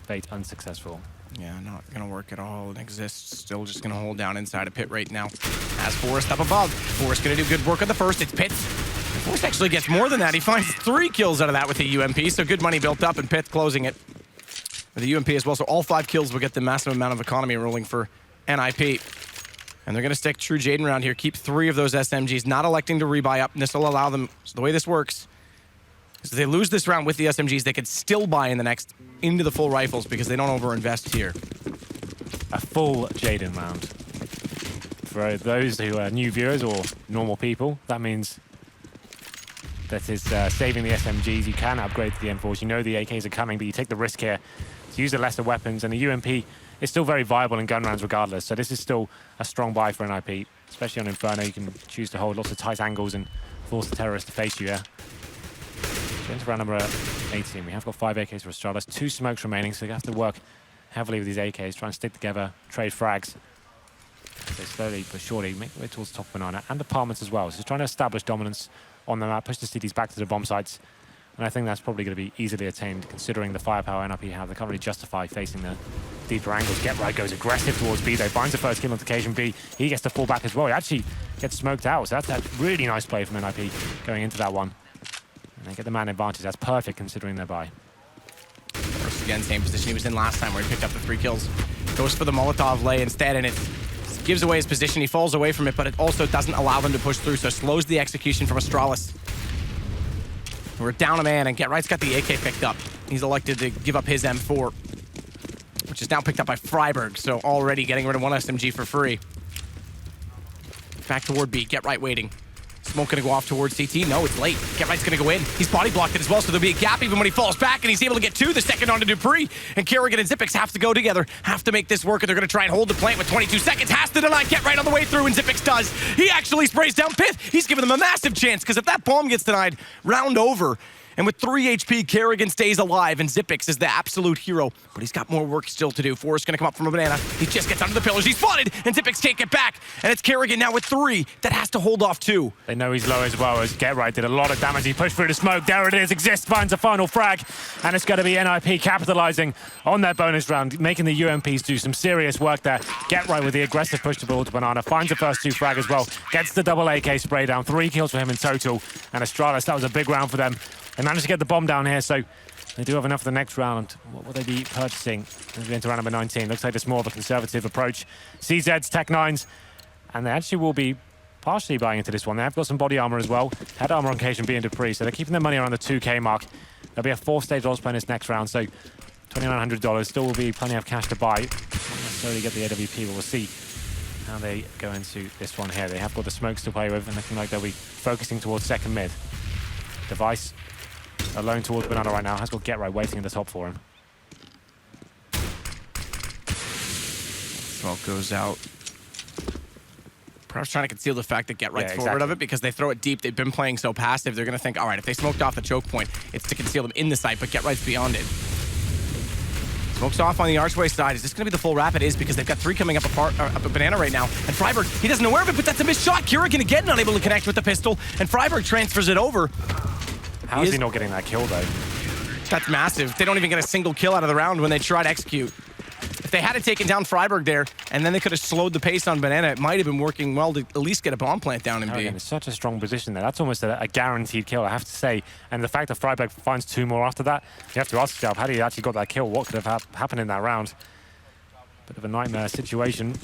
Bait unsuccessful. Yeah, not going to work at all. It Exists, still just going to hold down inside a pit right now. As Forrest up above. Forrest going to do good work on the first. It's Pit Force actually gets more than that. He finds 3 kills out of that with the UMP, so good money built up, and Pith closing it with the UMP as well. So all 5 kills will get the massive amount of economy rolling for NIP. And they're going to stick true Jaden around here, keep 3 of those SMGs, not electing to rebuy up, and this will allow them, so the way this works is if they lose this round with the SMGs, they could still buy in the next into the full rifles because they don't overinvest here. A full Jaden round. For those who are new viewers or normal people, that means that is saving the SMGs. You can upgrade to the M4s. You know the AKs are coming, but you take the risk here to use the lesser weapons, and the UMP is still very viable in gun rounds regardless. So this is still a strong buy for NIP, especially on Inferno. You can choose to hold lots of tight angles and force the terrorists to face you, yeah? So into round number 18. We have got 5 AKs for Astralis, 2 smokes remaining, so you have to work heavily with these AKs, try and stick together, trade frags. So slowly but surely make their way towards top banana and apartments as well. So trying to establish dominance on the map, push the cities back to the bomb sites. And I think that's probably going to be easily attained considering the firepower NIP have. They can't really justify facing the deeper angles. Get Right goes aggressive towards B though, finds the first kill on occasion B. He gets to fall back as well. He actually gets smoked out. So that's a really nice play from NIP going into that one. And they get the man advantage. That's perfect considering their buy. First again, same position he was in last time where he picked up the 3 kills. Goes for the Molotov lay instead, and it gives away his position. He falls away from it, but it also doesn't allow them to push through, so it slows the execution from Astralis. We're down a man, and Get Right's got the AK picked up. He's elected to give up his M4, which is now picked up by Freiberg, so already getting rid of 1 SMG for free. Back toward B, Get Right waiting. Smoke gonna go off towards CT. No, it's late. Get Right's gonna go in. He's body blocked it as well, so there'll be a gap even when he falls back, and he's able to get 2. The second onto Dupree, and Kerrigan and Zippix have to go together, have to make this work, and they're gonna try and hold the plant with 22 seconds. Has to deny Get Right on the way through, and Zippix does. He actually sprays down Pith. He's giving them a massive chance, because if that bomb gets denied, round over. And with 3 HP, Kerrigan stays alive, and Zippix is the absolute hero. But he's got more work still to do. Forrest gonna come up from a banana. He just gets under the pillars. He's spotted, and Zippix can't get back. And it's Kerrigan now with 3 that has to hold off 2. They know he's low as well, as Get Right did a lot of damage. He pushed through the smoke. There it is. Exist finds a final frag. And it's going to be NIP capitalizing on that bonus round, making the UMPs do some serious work there. Get Right with the aggressive push to build to banana. Finds the first 2 frag as well. Gets the double AK spray down. 3 kills for him in total. And Astralis, that was a big round for them. They managed to get the bomb down here, so they do have enough for the next round. What will they be purchasing as we enter round number 19? Looks like it's more of a conservative approach. CZs, Tech 9s, and they actually will be partially buying into this one. They have got some body armor as well. Head armor on occasion being Dupree, so they're keeping their money around the 2K mark. There'll be a 4-stage loss play in this next round, so $2,900. Still will be plenty of cash to buy. Won't necessarily get the AWP, but we'll see how they go into this one here. They have got the smokes to play with, and looking like they'll be focusing towards second mid. Device alone towards banana right now. Has got Get Right waiting in the top for him. Smoke goes out. Perhaps trying to conceal the fact that Get Right's forward exactly. of it because they throw it deep. They've been playing so passive. They're going to think, all right, if they smoked off the choke point, it's to conceal them in the site, but Get Right's beyond it. Smokes off on the archway side. Is this going to be the full wrap? It is, because they've got 3 coming up a banana right now. And Freiberg, he doesn't know where of it, but that's a missed shot. Kerrigan again not able to connect with the pistol, and Freiberg transfers it over. How is he not getting that kill, though? That's massive. They don't even get a single kill out of the round when they try to execute. If they had taken down Freiberg there, and then they could have slowed the pace on banana, it might have been working well to at least get a bomb plant down in B. It's such a strong position there. That's almost a guaranteed kill, I have to say. And the fact that Freiberg finds 2 more after that, you have to ask yourself, had he actually got that kill, what could have happened in that round? Bit of a nightmare situation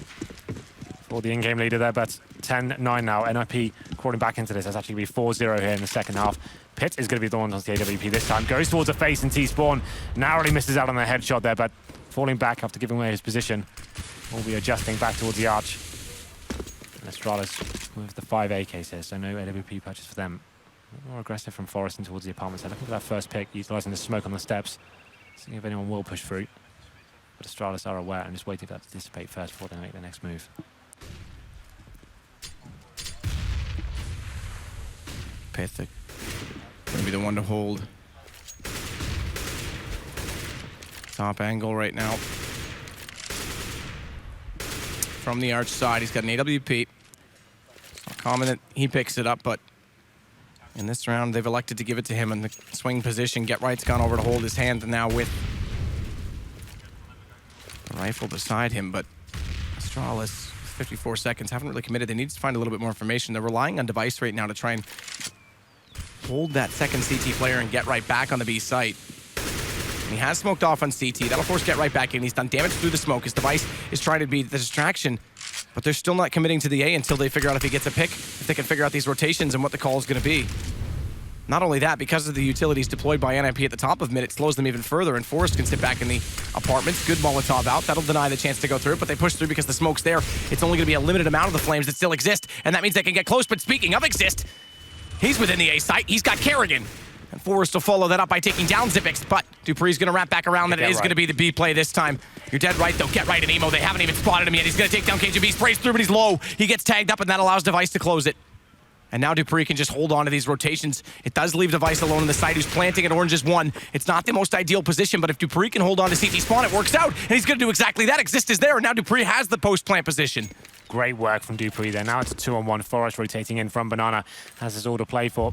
for the in-game leader there, but 10-9 now. NIP crawling back into this. That's actually going to be 4-0 here in the second half. Pitt is going to be the one on the AWP this time. Goes towards the face in T-spawn. Narrowly misses out on the headshot there, but falling back after giving away his position. Will be adjusting back towards the arch. And Astralis with the 5 AKs here, so no AWP purchase for them. More aggressive from Forrest and towards the apartments. They're looking for that first pick, utilising the smoke on the steps. Seeing if anyone will push through. But Astralis are aware and just waiting for that to dissipate first before they make their next move. Pith going to be the one to hold. Top angle right now. From the arch side, he's got an AWP. It's not common that he picks it up, but in this round, they've elected to give it to him in the swing position. Get Right's gone over to hold his hand, and now with the rifle beside him, but Astralis, 54 seconds, haven't really committed. They need to find a little bit more information. They're relying on Device right now to try and hold that second CT player and get right back on the B site. And he has smoked off on CT. That'll force get right back in. He's done damage through the smoke. His device is trying to be the distraction, but they're still not committing to the A until they figure out if he gets a pick, if they can figure out these rotations and what the call is going to be. Not only that, because of the utilities deployed by NIP at the top of mid, it slows them even further, and Forrest can sit back in the apartments. Good Molotov out. That'll deny the chance to go through, but they push through because the smoke's there. It's only going to be a limited amount of the flames that still exist, and that means they can get close. But speaking of exist, he's within the A site. He's got Kerrigan. And Forrest will follow that up by taking down Zipix, but Dupree's going to wrap back around, and it is going to be the B play this time. You're dead right, though. Get right in Emo. They haven't even spotted him yet. He's going to take down KGB. Sprays through, but he's low. He gets tagged up, and that allows Device to close it. And now Dupree can just hold on to these rotations. It does leave Device alone on the side, who's planting at Orange's 1. It's not the most ideal position, but if Dupree can hold on to CT spawn, it works out. And he's going to do exactly that. Exist is there, and now Dupree has the post-plant position. Great work from Dupree there. Now it's a 2-on-1. Forrest rotating in from Banana. Has this all to play for.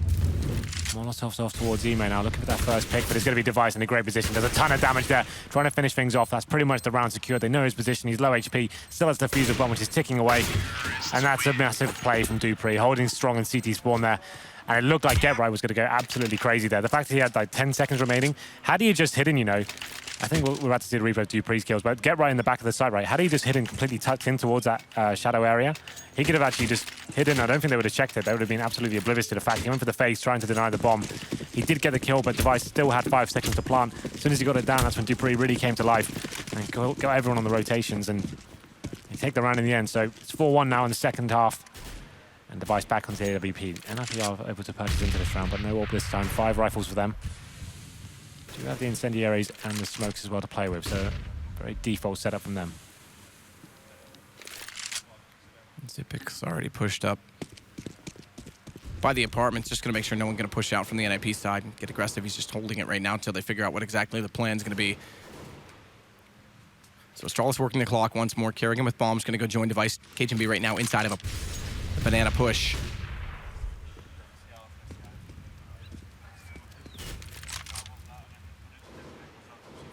Molotov's off towards Emo now, looking for that first pick, but it's going to be Device in a great position. There's a ton of damage there, trying to finish things off. That's pretty much the round secured. They know his position. He's low HP, still has the fuser bomb, which is ticking away. And that's a massive play from Dupree, holding strong in CT spawn there. And it looked like Get Right was going to go absolutely crazy there. The fact that he had like 10 seconds remaining, had he just hidden, you know, I think we're about to see the replay of Dupree's kills, but Get Right in the back of the site, right? Had he just hidden, completely tucked in towards that shadow area, he could have actually just hidden. I don't think they would have checked it. They would have been absolutely oblivious to the fact. He went for the face, trying to deny the bomb. He did get the kill, but Device still had 5 seconds to plant. As soon as he got it down, that's when Dupree really came to life and got everyone on the rotations, and they take the round in the end. So it's 4-1 now in the second half. And Device back onto the AWP. NIP are able to purchase into this round, but no AWP this time. 5 rifles for them. Do have the incendiaries and the smokes as well to play with, so very default setup from them. Zipic's already pushed up by the apartments, just going to make sure no one's going to push out from the NIP side and get aggressive. He's just holding it right now until they figure out what exactly the plan's going to be. So Astralis working the clock once more. Kerrigan with bombs, going to go join Device. KGB right now inside of a banana push.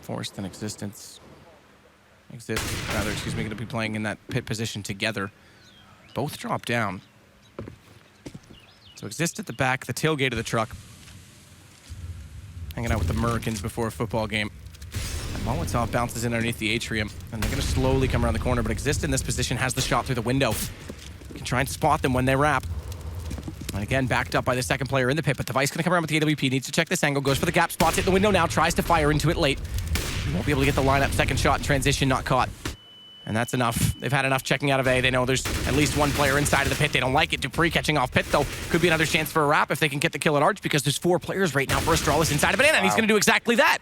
Forced in existence. Excuse me, going to be playing in that pit position together. Both drop down. So Exist at the back, the tailgate of the truck. Hanging out with the Americans before a football game. And Molotov bounces in underneath the atrium, and they're going to slowly come around the corner, but Exist in this position has the shot through the window. Can try and spot them when they wrap. And again, backed up by the second player in the pit, but Device going to come around with the AWP, needs to check this angle, goes for the gap, spots it in the window now, tries to fire into it late. He won't be able to get the lineup, second shot, transition not caught. And that's enough. They've had enough checking out of A. They know there's at least one player inside of the pit. They don't like it. Dupree catching off pit, though. Could be another chance for a wrap if they can get the kill at Arch, because there's 4 players right now for Astralis inside of Banana, and he's going to do exactly that.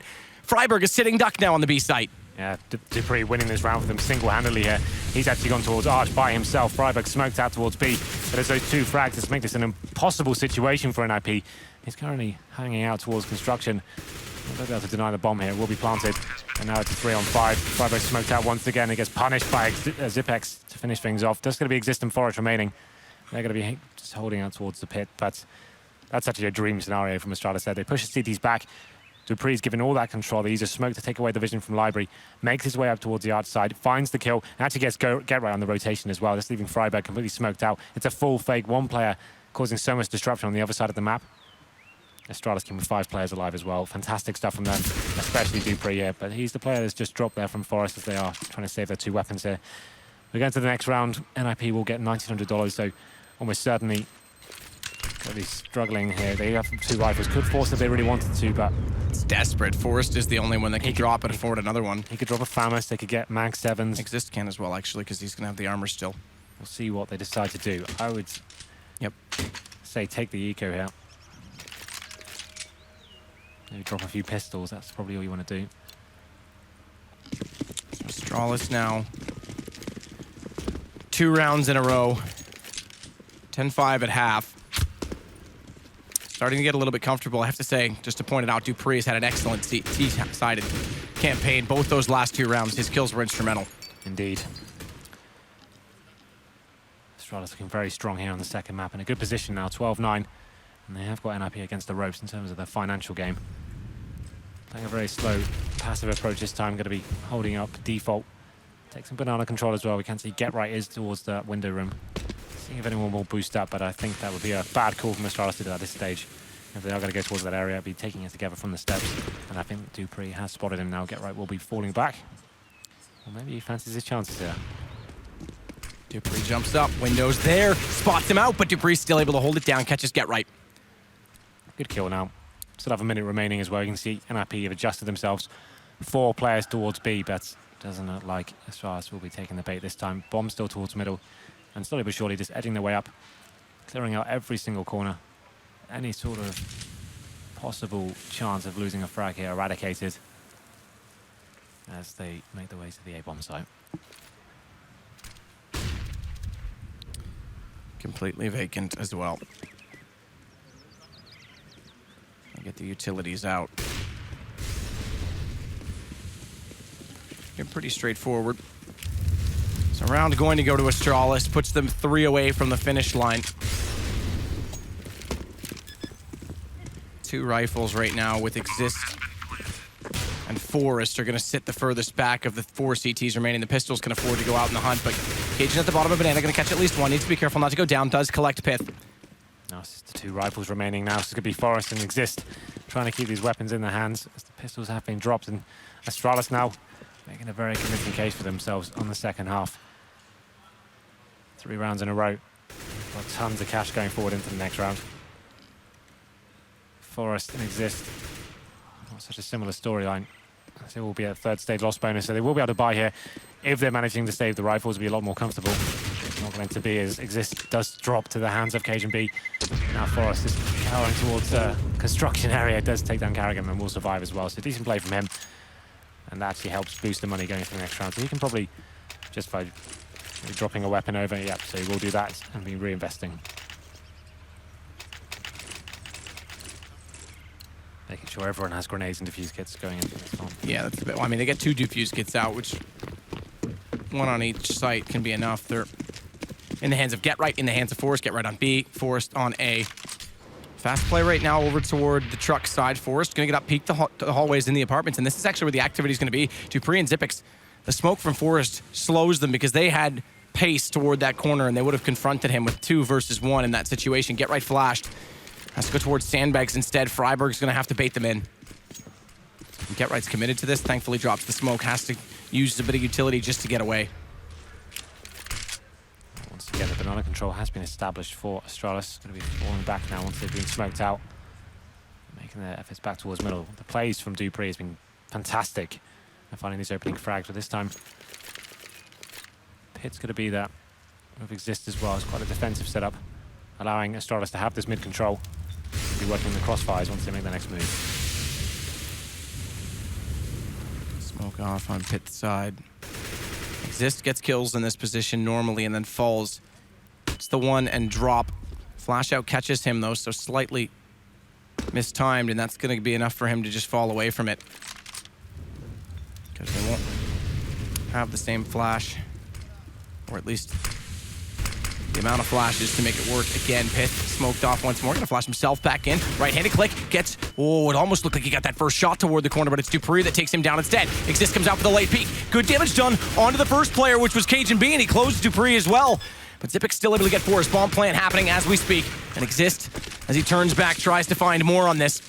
Freiberg is sitting duck now on the B site. Yeah, Dupree winning this round for them single-handedly here. He's actually gone towards Arch by himself. Freiberg smoked out towards B, but there's those 2 frags that make this an impossible situation for NIP. He's currently hanging out towards construction. They'll be able to deny the bomb here. It will be planted. And now it's a 3-on-5. Freiberg smoked out once again. He gets punished by Zipex to finish things off. There's going to be Exist and Forest remaining. They're going to be just holding out towards the pit, but that's actually a dream scenario from Astralis there. They push the CTs back. Dupree's given all that control. They use a smoke to take away the vision from Library, makes his way up towards the Arch side, finds the kill, and actually gets Get Right on the rotation as well, just leaving Freiberg completely smoked out. It's a full fake, 1 player causing so much disruption on the other side of the map. Astralis came with 5 players alive as well. Fantastic stuff from them, especially Dupree here. But he's the player that's just dropped there from Forest as they are trying to save their 2 weapons here. We're going to the next round. NIP will get $1,900, so almost certainly going to be struggling here. They have 2 rifles. Could force if they really wanted to, but it's desperate. Forrest is the only one that can drop and afford another one. He could drop a FAMAS. They could get Mag 7s. Exist can as well, actually, because he's going to have the armor still. We'll see what they decide to do. I would say take the eco here. Maybe drop a few pistols. That's probably all you want to do. Astralis now. 2 rounds in a row. 10-5 at half. Starting to get a little bit comfortable, I have to say, just to point it out, Dupree has had an excellent T-sided campaign. Both those last 2 rounds, his kills were instrumental. Indeed. Astralis looking very strong here on the second map, in a good position now, 12-9. And they have got NIP against the ropes in terms of their financial game. Playing a very slow, passive approach this time, going to be holding up default. Take some banana control as well. We can see Get Right is towards the window room. Seeing if anyone will boost up, but I think that would be a bad call from Astralis to do at this stage. If they are going to go towards that area, be taking it together from the steps. And I think Dupree has spotted him now. Get right will be falling back. Or maybe he fancies his chances here. Dupree jumps up, windows there, spots him out, but Dupree's still able to hold it down, catches Get Right. Good kill now. Still have a minute remaining as well. You can see NIP have adjusted themselves. 4 players towards B, but doesn't look like Astralis will be taking the bait this time. Bomb still towards middle, and slowly but surely just edging their way up, clearing out every single corner. Any sort of possible chance of losing a frag here eradicated as they make their way to the A-bomb site. Completely vacant as well. I get the utilities out. Getting pretty straightforward. So round going to go to Astralis, puts them 3 away from the finish line. 2 rifles right now with Exist and Forest are going to sit the furthest back of the 4 CTs remaining. The Pistols can afford to go out in the hunt, but Cajun at the bottom of Banana going to catch at least one. Needs to be careful not to go down. Does collect Pith. Now it's just the 2 rifles remaining now. So it's going to be Forest and Exist trying to keep these weapons in their hands as the pistols have been dropped. And Astralis now making a very convincing case for themselves on the second half. 3 rounds in a row. Got tons of cash going forward into the next round. Forest and Exist. Not such a similar storyline. They will be at 3rd stage loss bonus, so they will be able to buy here. If they're managing to save the rifles, it'll be a lot more comfortable. It's not going to be as Exist does drop to the hands of Cajun B. Now Forest is cowering towards construction area. It does take down Carrigan and will survive as well. So decent play from him. And that actually helps boost the money going into the next round. So he can probably, just by dropping a weapon over, yep, so he will do that and be reinvesting. Making sure everyone has grenades and defuse kits going into this one. Yeah, that's a bit. Well, I mean, they get 2 defuse kits out, which 1 on each site can be enough. They're in the hands of Get Right, in the hands of Forest. Get Right on B, Forest on A. Fast play right now over toward the truck side. Forest going to get up, peek the hallways in the apartments, and this is actually where the activity is going to be. Dupree and Zippix, the smoke from Forest slows them because they had pace toward that corner, and they would have confronted him with 2 versus 1 in that situation. Get Right flashed. Has to go towards sandbags instead. Freiberg's going to have to bait them in. Get Right's committed to this. Thankfully drops the smoke. Has to use a bit of utility just to get away. Once again, the banana control has been established for Astralis. Going to be falling back now once they've been smoked out. Making their efforts back towards middle. The plays from Dupree has been fantastic. They're finding these opening frags, but this time Pit's going to be that. With Exist as well. It's quite a defensive setup, allowing Astralis to have this mid control. Be working the crossfires once they make the next move. Smoke off on Pit's side. Exist gets kills in this position normally and then falls. It's the 1 and drop. Flash out catches him though, so slightly mistimed, and that's going to be enough for him to just fall away from it. Because they won't have the same flash, or at least the amount of flashes to make it work. Again, Pith smoked off once more. Gonna flash himself back in. Right-handed click, gets, oh, it almost looked like he got that first shot toward the corner, but it's Dupree that takes him down instead. Exist comes out for the late peek. Good damage done onto the first player, which was Cajun B, and he closed Dupree as well. But Zippix still able to get Forest. Bomb plant happening as we speak. And Exist, as he turns back, tries to find more on this.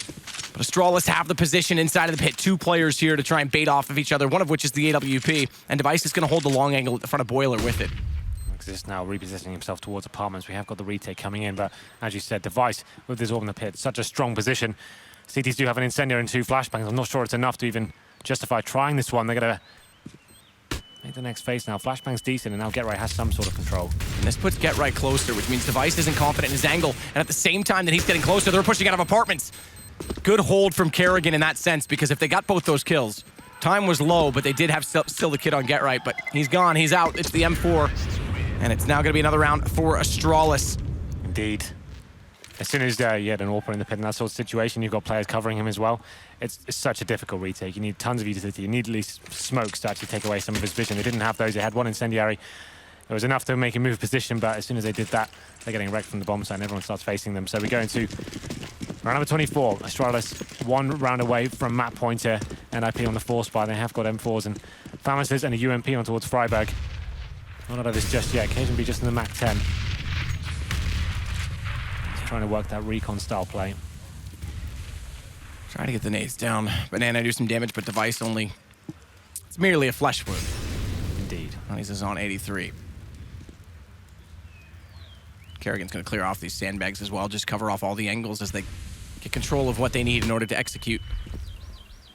But Astralis have the position inside of the pit. 2 players here to try and bait off of each other, one of which is the AWP. And Device is gonna hold the long angle at the front of Boiler with it. Exist now repositioning himself towards apartments. We have got the retake coming in, but as you said, Device with this orb in the pit, such a strong position. CTs do have an incendiary and 2 flashbangs. I'm not sure it's enough to even justify trying this one. They're gonna make the next phase now. Flashbang's decent, and now Get Right has some sort of control. And this puts Get Right closer, which means Device isn't confident in his angle, and at the same time that he's getting closer, they're pushing out of apartments. Good hold from Kerrigan in that sense, because if they got both those kills, time was low, but they did have still the kid on Get Right, but he's gone, he's out. It's the M4. And it's now going to be another round for Astralis. Indeed. As soon as you had an AWPer in the pit in that sort of situation, you've got players covering him as well. It's such a difficult retake. You need tons of utility. You need at least smokes to actually take away some of his vision. They didn't have those. They had 1 incendiary. It was enough to make him move position, but as soon as they did that, they're getting wrecked from the bomb site and everyone starts facing them. So we go into round number 24. Astralis 1 round away from map pointer. NIP on the 4 spot. They have got M4s and Famis's and a UMP on towards Freiberg. Not out of this just yet. Cajun B just in the Mac 10. He's trying to work that recon style play. Try to get the nades down. Banana do some damage, but Device only... It's merely a flesh wound. Indeed. He's on 83. Kerrigan's going to clear off these sandbags as well, just cover off all the angles as they get control of what they need in order to execute.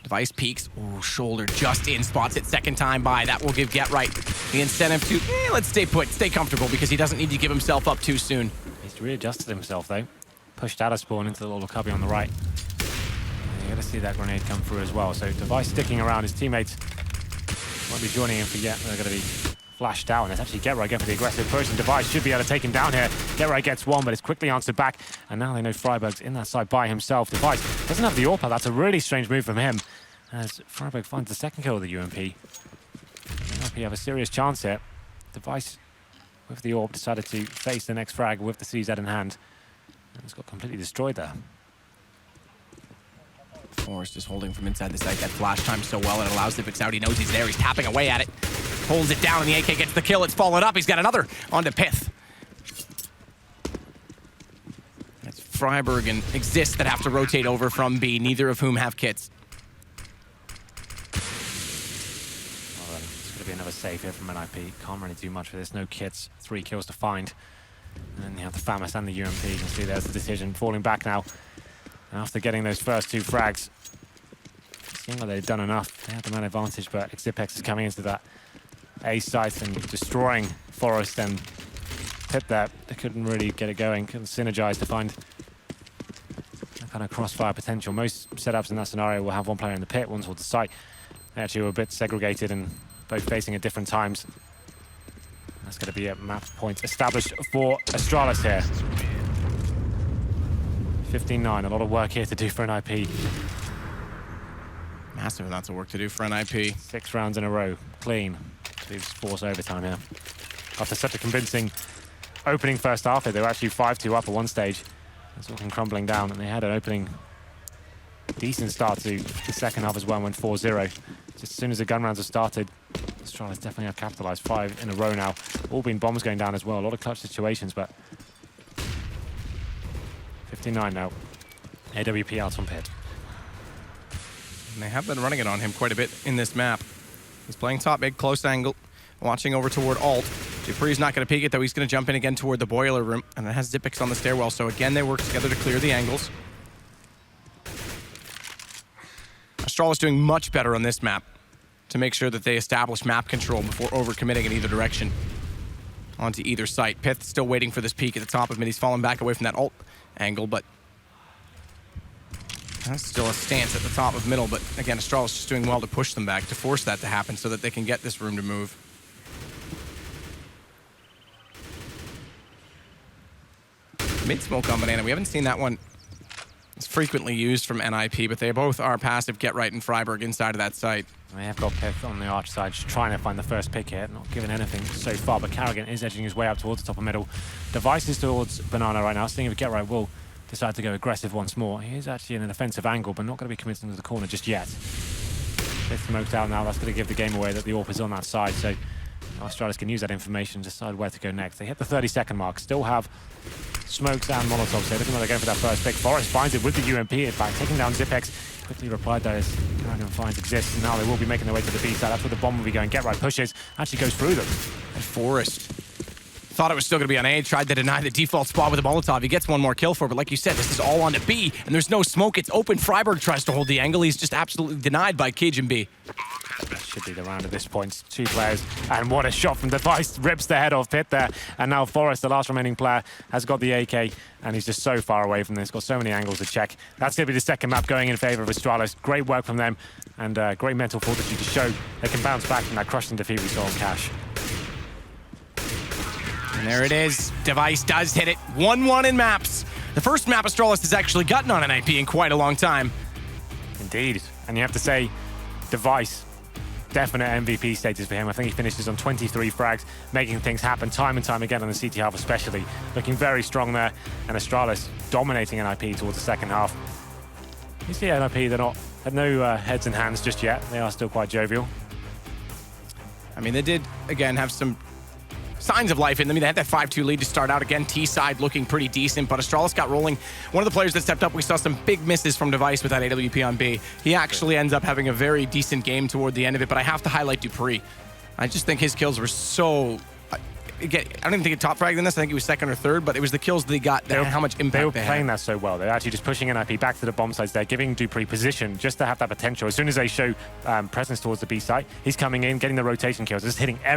Device peeks. Ooh, shoulder just in, spots it second time by. That will give GetRight the incentive to, let's stay put, stay comfortable, because he doesn't need to give himself up too soon. He's readjusted himself, though. Pushed out of spawn into the little cubby on the right. You got to see that grenade come through as well. So Device sticking around. His teammates won't be joining him for yet. They're going to be flashed out, and it's actually GetRight going for the aggressive push, and Device should be able to take him down here. GetRight gets one, but it's quickly answered back, and now they know Freiburg's in that side by himself. Device doesn't have the AWP. That's a really strange move from him, as Freiburg finds the second kill of the UMP. UMP have a serious chance here. Device, with the AWP, decided to face the next frag with the CZ in hand, and it's got completely destroyed there. Forrest is holding from inside the site. That flash time so well, it allows Zipix out. He knows he's there. He's tapping away at it. Holds it down, and the AK gets the kill. It's followed up. He's got another onto Pith. It's Freiburg and Exist that have to rotate over from B, neither of whom have kits. Well, then, it's going to be another save here from NIP. Can't really do much for this. No kits. 3 kills to find. And then you have the FAMAS and the UMP. You can see there's the decision. Falling back now. After getting those first 2 frags, it seemed like they'd done enough. They had the man advantage, but Xipex is coming into that A site and destroying Forest and Pit there. They couldn't really get it going, couldn't synergize to find that kind of crossfire potential. Most setups in that scenario will have one player in the pit, one towards the site. They actually were a bit segregated and both facing at different times. That's going to be a map point established for Astralis here. 15-9, a lot of work here to do for NIP. Massive amounts of work to do for NIP. 6 rounds in a row, clean. Leaves force overtime here. After such a convincing opening first half, they were actually 5-2 up at one stage. It's all crumbling down, and they had an opening decent start to the second half as well and went 4-0. Just as soon as the gun rounds have started, Astralis definitely have capitalized. 5 in a row now. All been bombs going down as well. A lot of clutch situations, but 59 now. AWP out on Pit. And they have been running it on him quite a bit in this map. He's playing top mid, close angle, watching over toward Alt. Dupree's not going to peek it, though. He's going to jump in again toward the boiler room, and it has Zipix on the stairwell. So again, they work together to clear the angles. Astralis doing much better on this map to make sure that they establish map control before overcommitting in either direction onto either site. Pith still waiting for this peek at the top of mid. He's fallen back away from that Alt angle, but that's still a stance at the top of middle. But again, Astralis just doing well to push them back, to force that to happen so that they can get this room to move. Mid-smoke on Banana. We haven't seen that one as frequently used from NIP, but they both are passive GetRight and Freiburg inside of that site. They have got Pith on the arch side, just trying to find the first pick here. Not giving anything so far, but Kerrigan is edging his way up towards the top of middle. Devices towards Banana right now, seeing if GetRight will decide to go aggressive once more. He is actually in an offensive angle, but not going to be committing to the corner just yet. Pith smoked out now. That's going to give the game away that the AWP is on that side, so Astralis can use that information to decide where to go next. They hit the 30-second mark, still have smokes and molotovs here. Looking like they're going for that first pick. Forrest finds it with the UMP, in fact, taking down Zipex. Quickly replied there as Kerrigan finds Exist, and now they will be making their way to the B side. That's where the bomb will be going. GetRight pushes, actually goes through them. And Forrest thought it was still going to be on A, tried to deny the default spot with a Molotov. He gets one more kill for it, but like you said, this is all on to B, and there's no smoke. It's open. Freiburg tries to hold the angle. He's just absolutely denied by Cajun B. That should be the round at this point. 2 players, and what a shot from Device. Rips the head off Pit there, and now Forrest, the last remaining player, has got the AK, and he's just so far away from this. Got so many angles to check. That's going to be the second map going in favor of Astralis. Great work from them, and great mental fortitude to show they can bounce back from that crushing defeat we saw on Cash. And there it is. Device does hit it. 1-1 in maps. The first map Astralis has actually gotten on an IP in quite a long time. Indeed. And you have to say, Device, definite MVP status for him. I think he finishes on 23 frags, making things happen time and time again on the CT half especially. Looking very strong there. And Astralis dominating NIP towards the second half. You see NIP, they're not, have no heads and hands just yet. They are still quite jovial. I mean, they did, again, have some signs of life in them. They had that 5-2 lead to start out. Again, T side looking pretty decent, but Astralis got rolling. One of the players that stepped up, we saw some big misses from Device with that AWP on B. He actually ends up having a very decent game toward the end of it, but I have to highlight Dupree. I just think his kills were so... Again, I don't even think he top fragged in this. I think he was second or third, but it was the kills that he got that how much impact they were they playing had. that so well. They're actually just pushing NIP back to the bomb sites there, giving Dupree position just to have that potential. As soon as they show presence towards the B site, he's coming in, getting the rotation kills, just hitting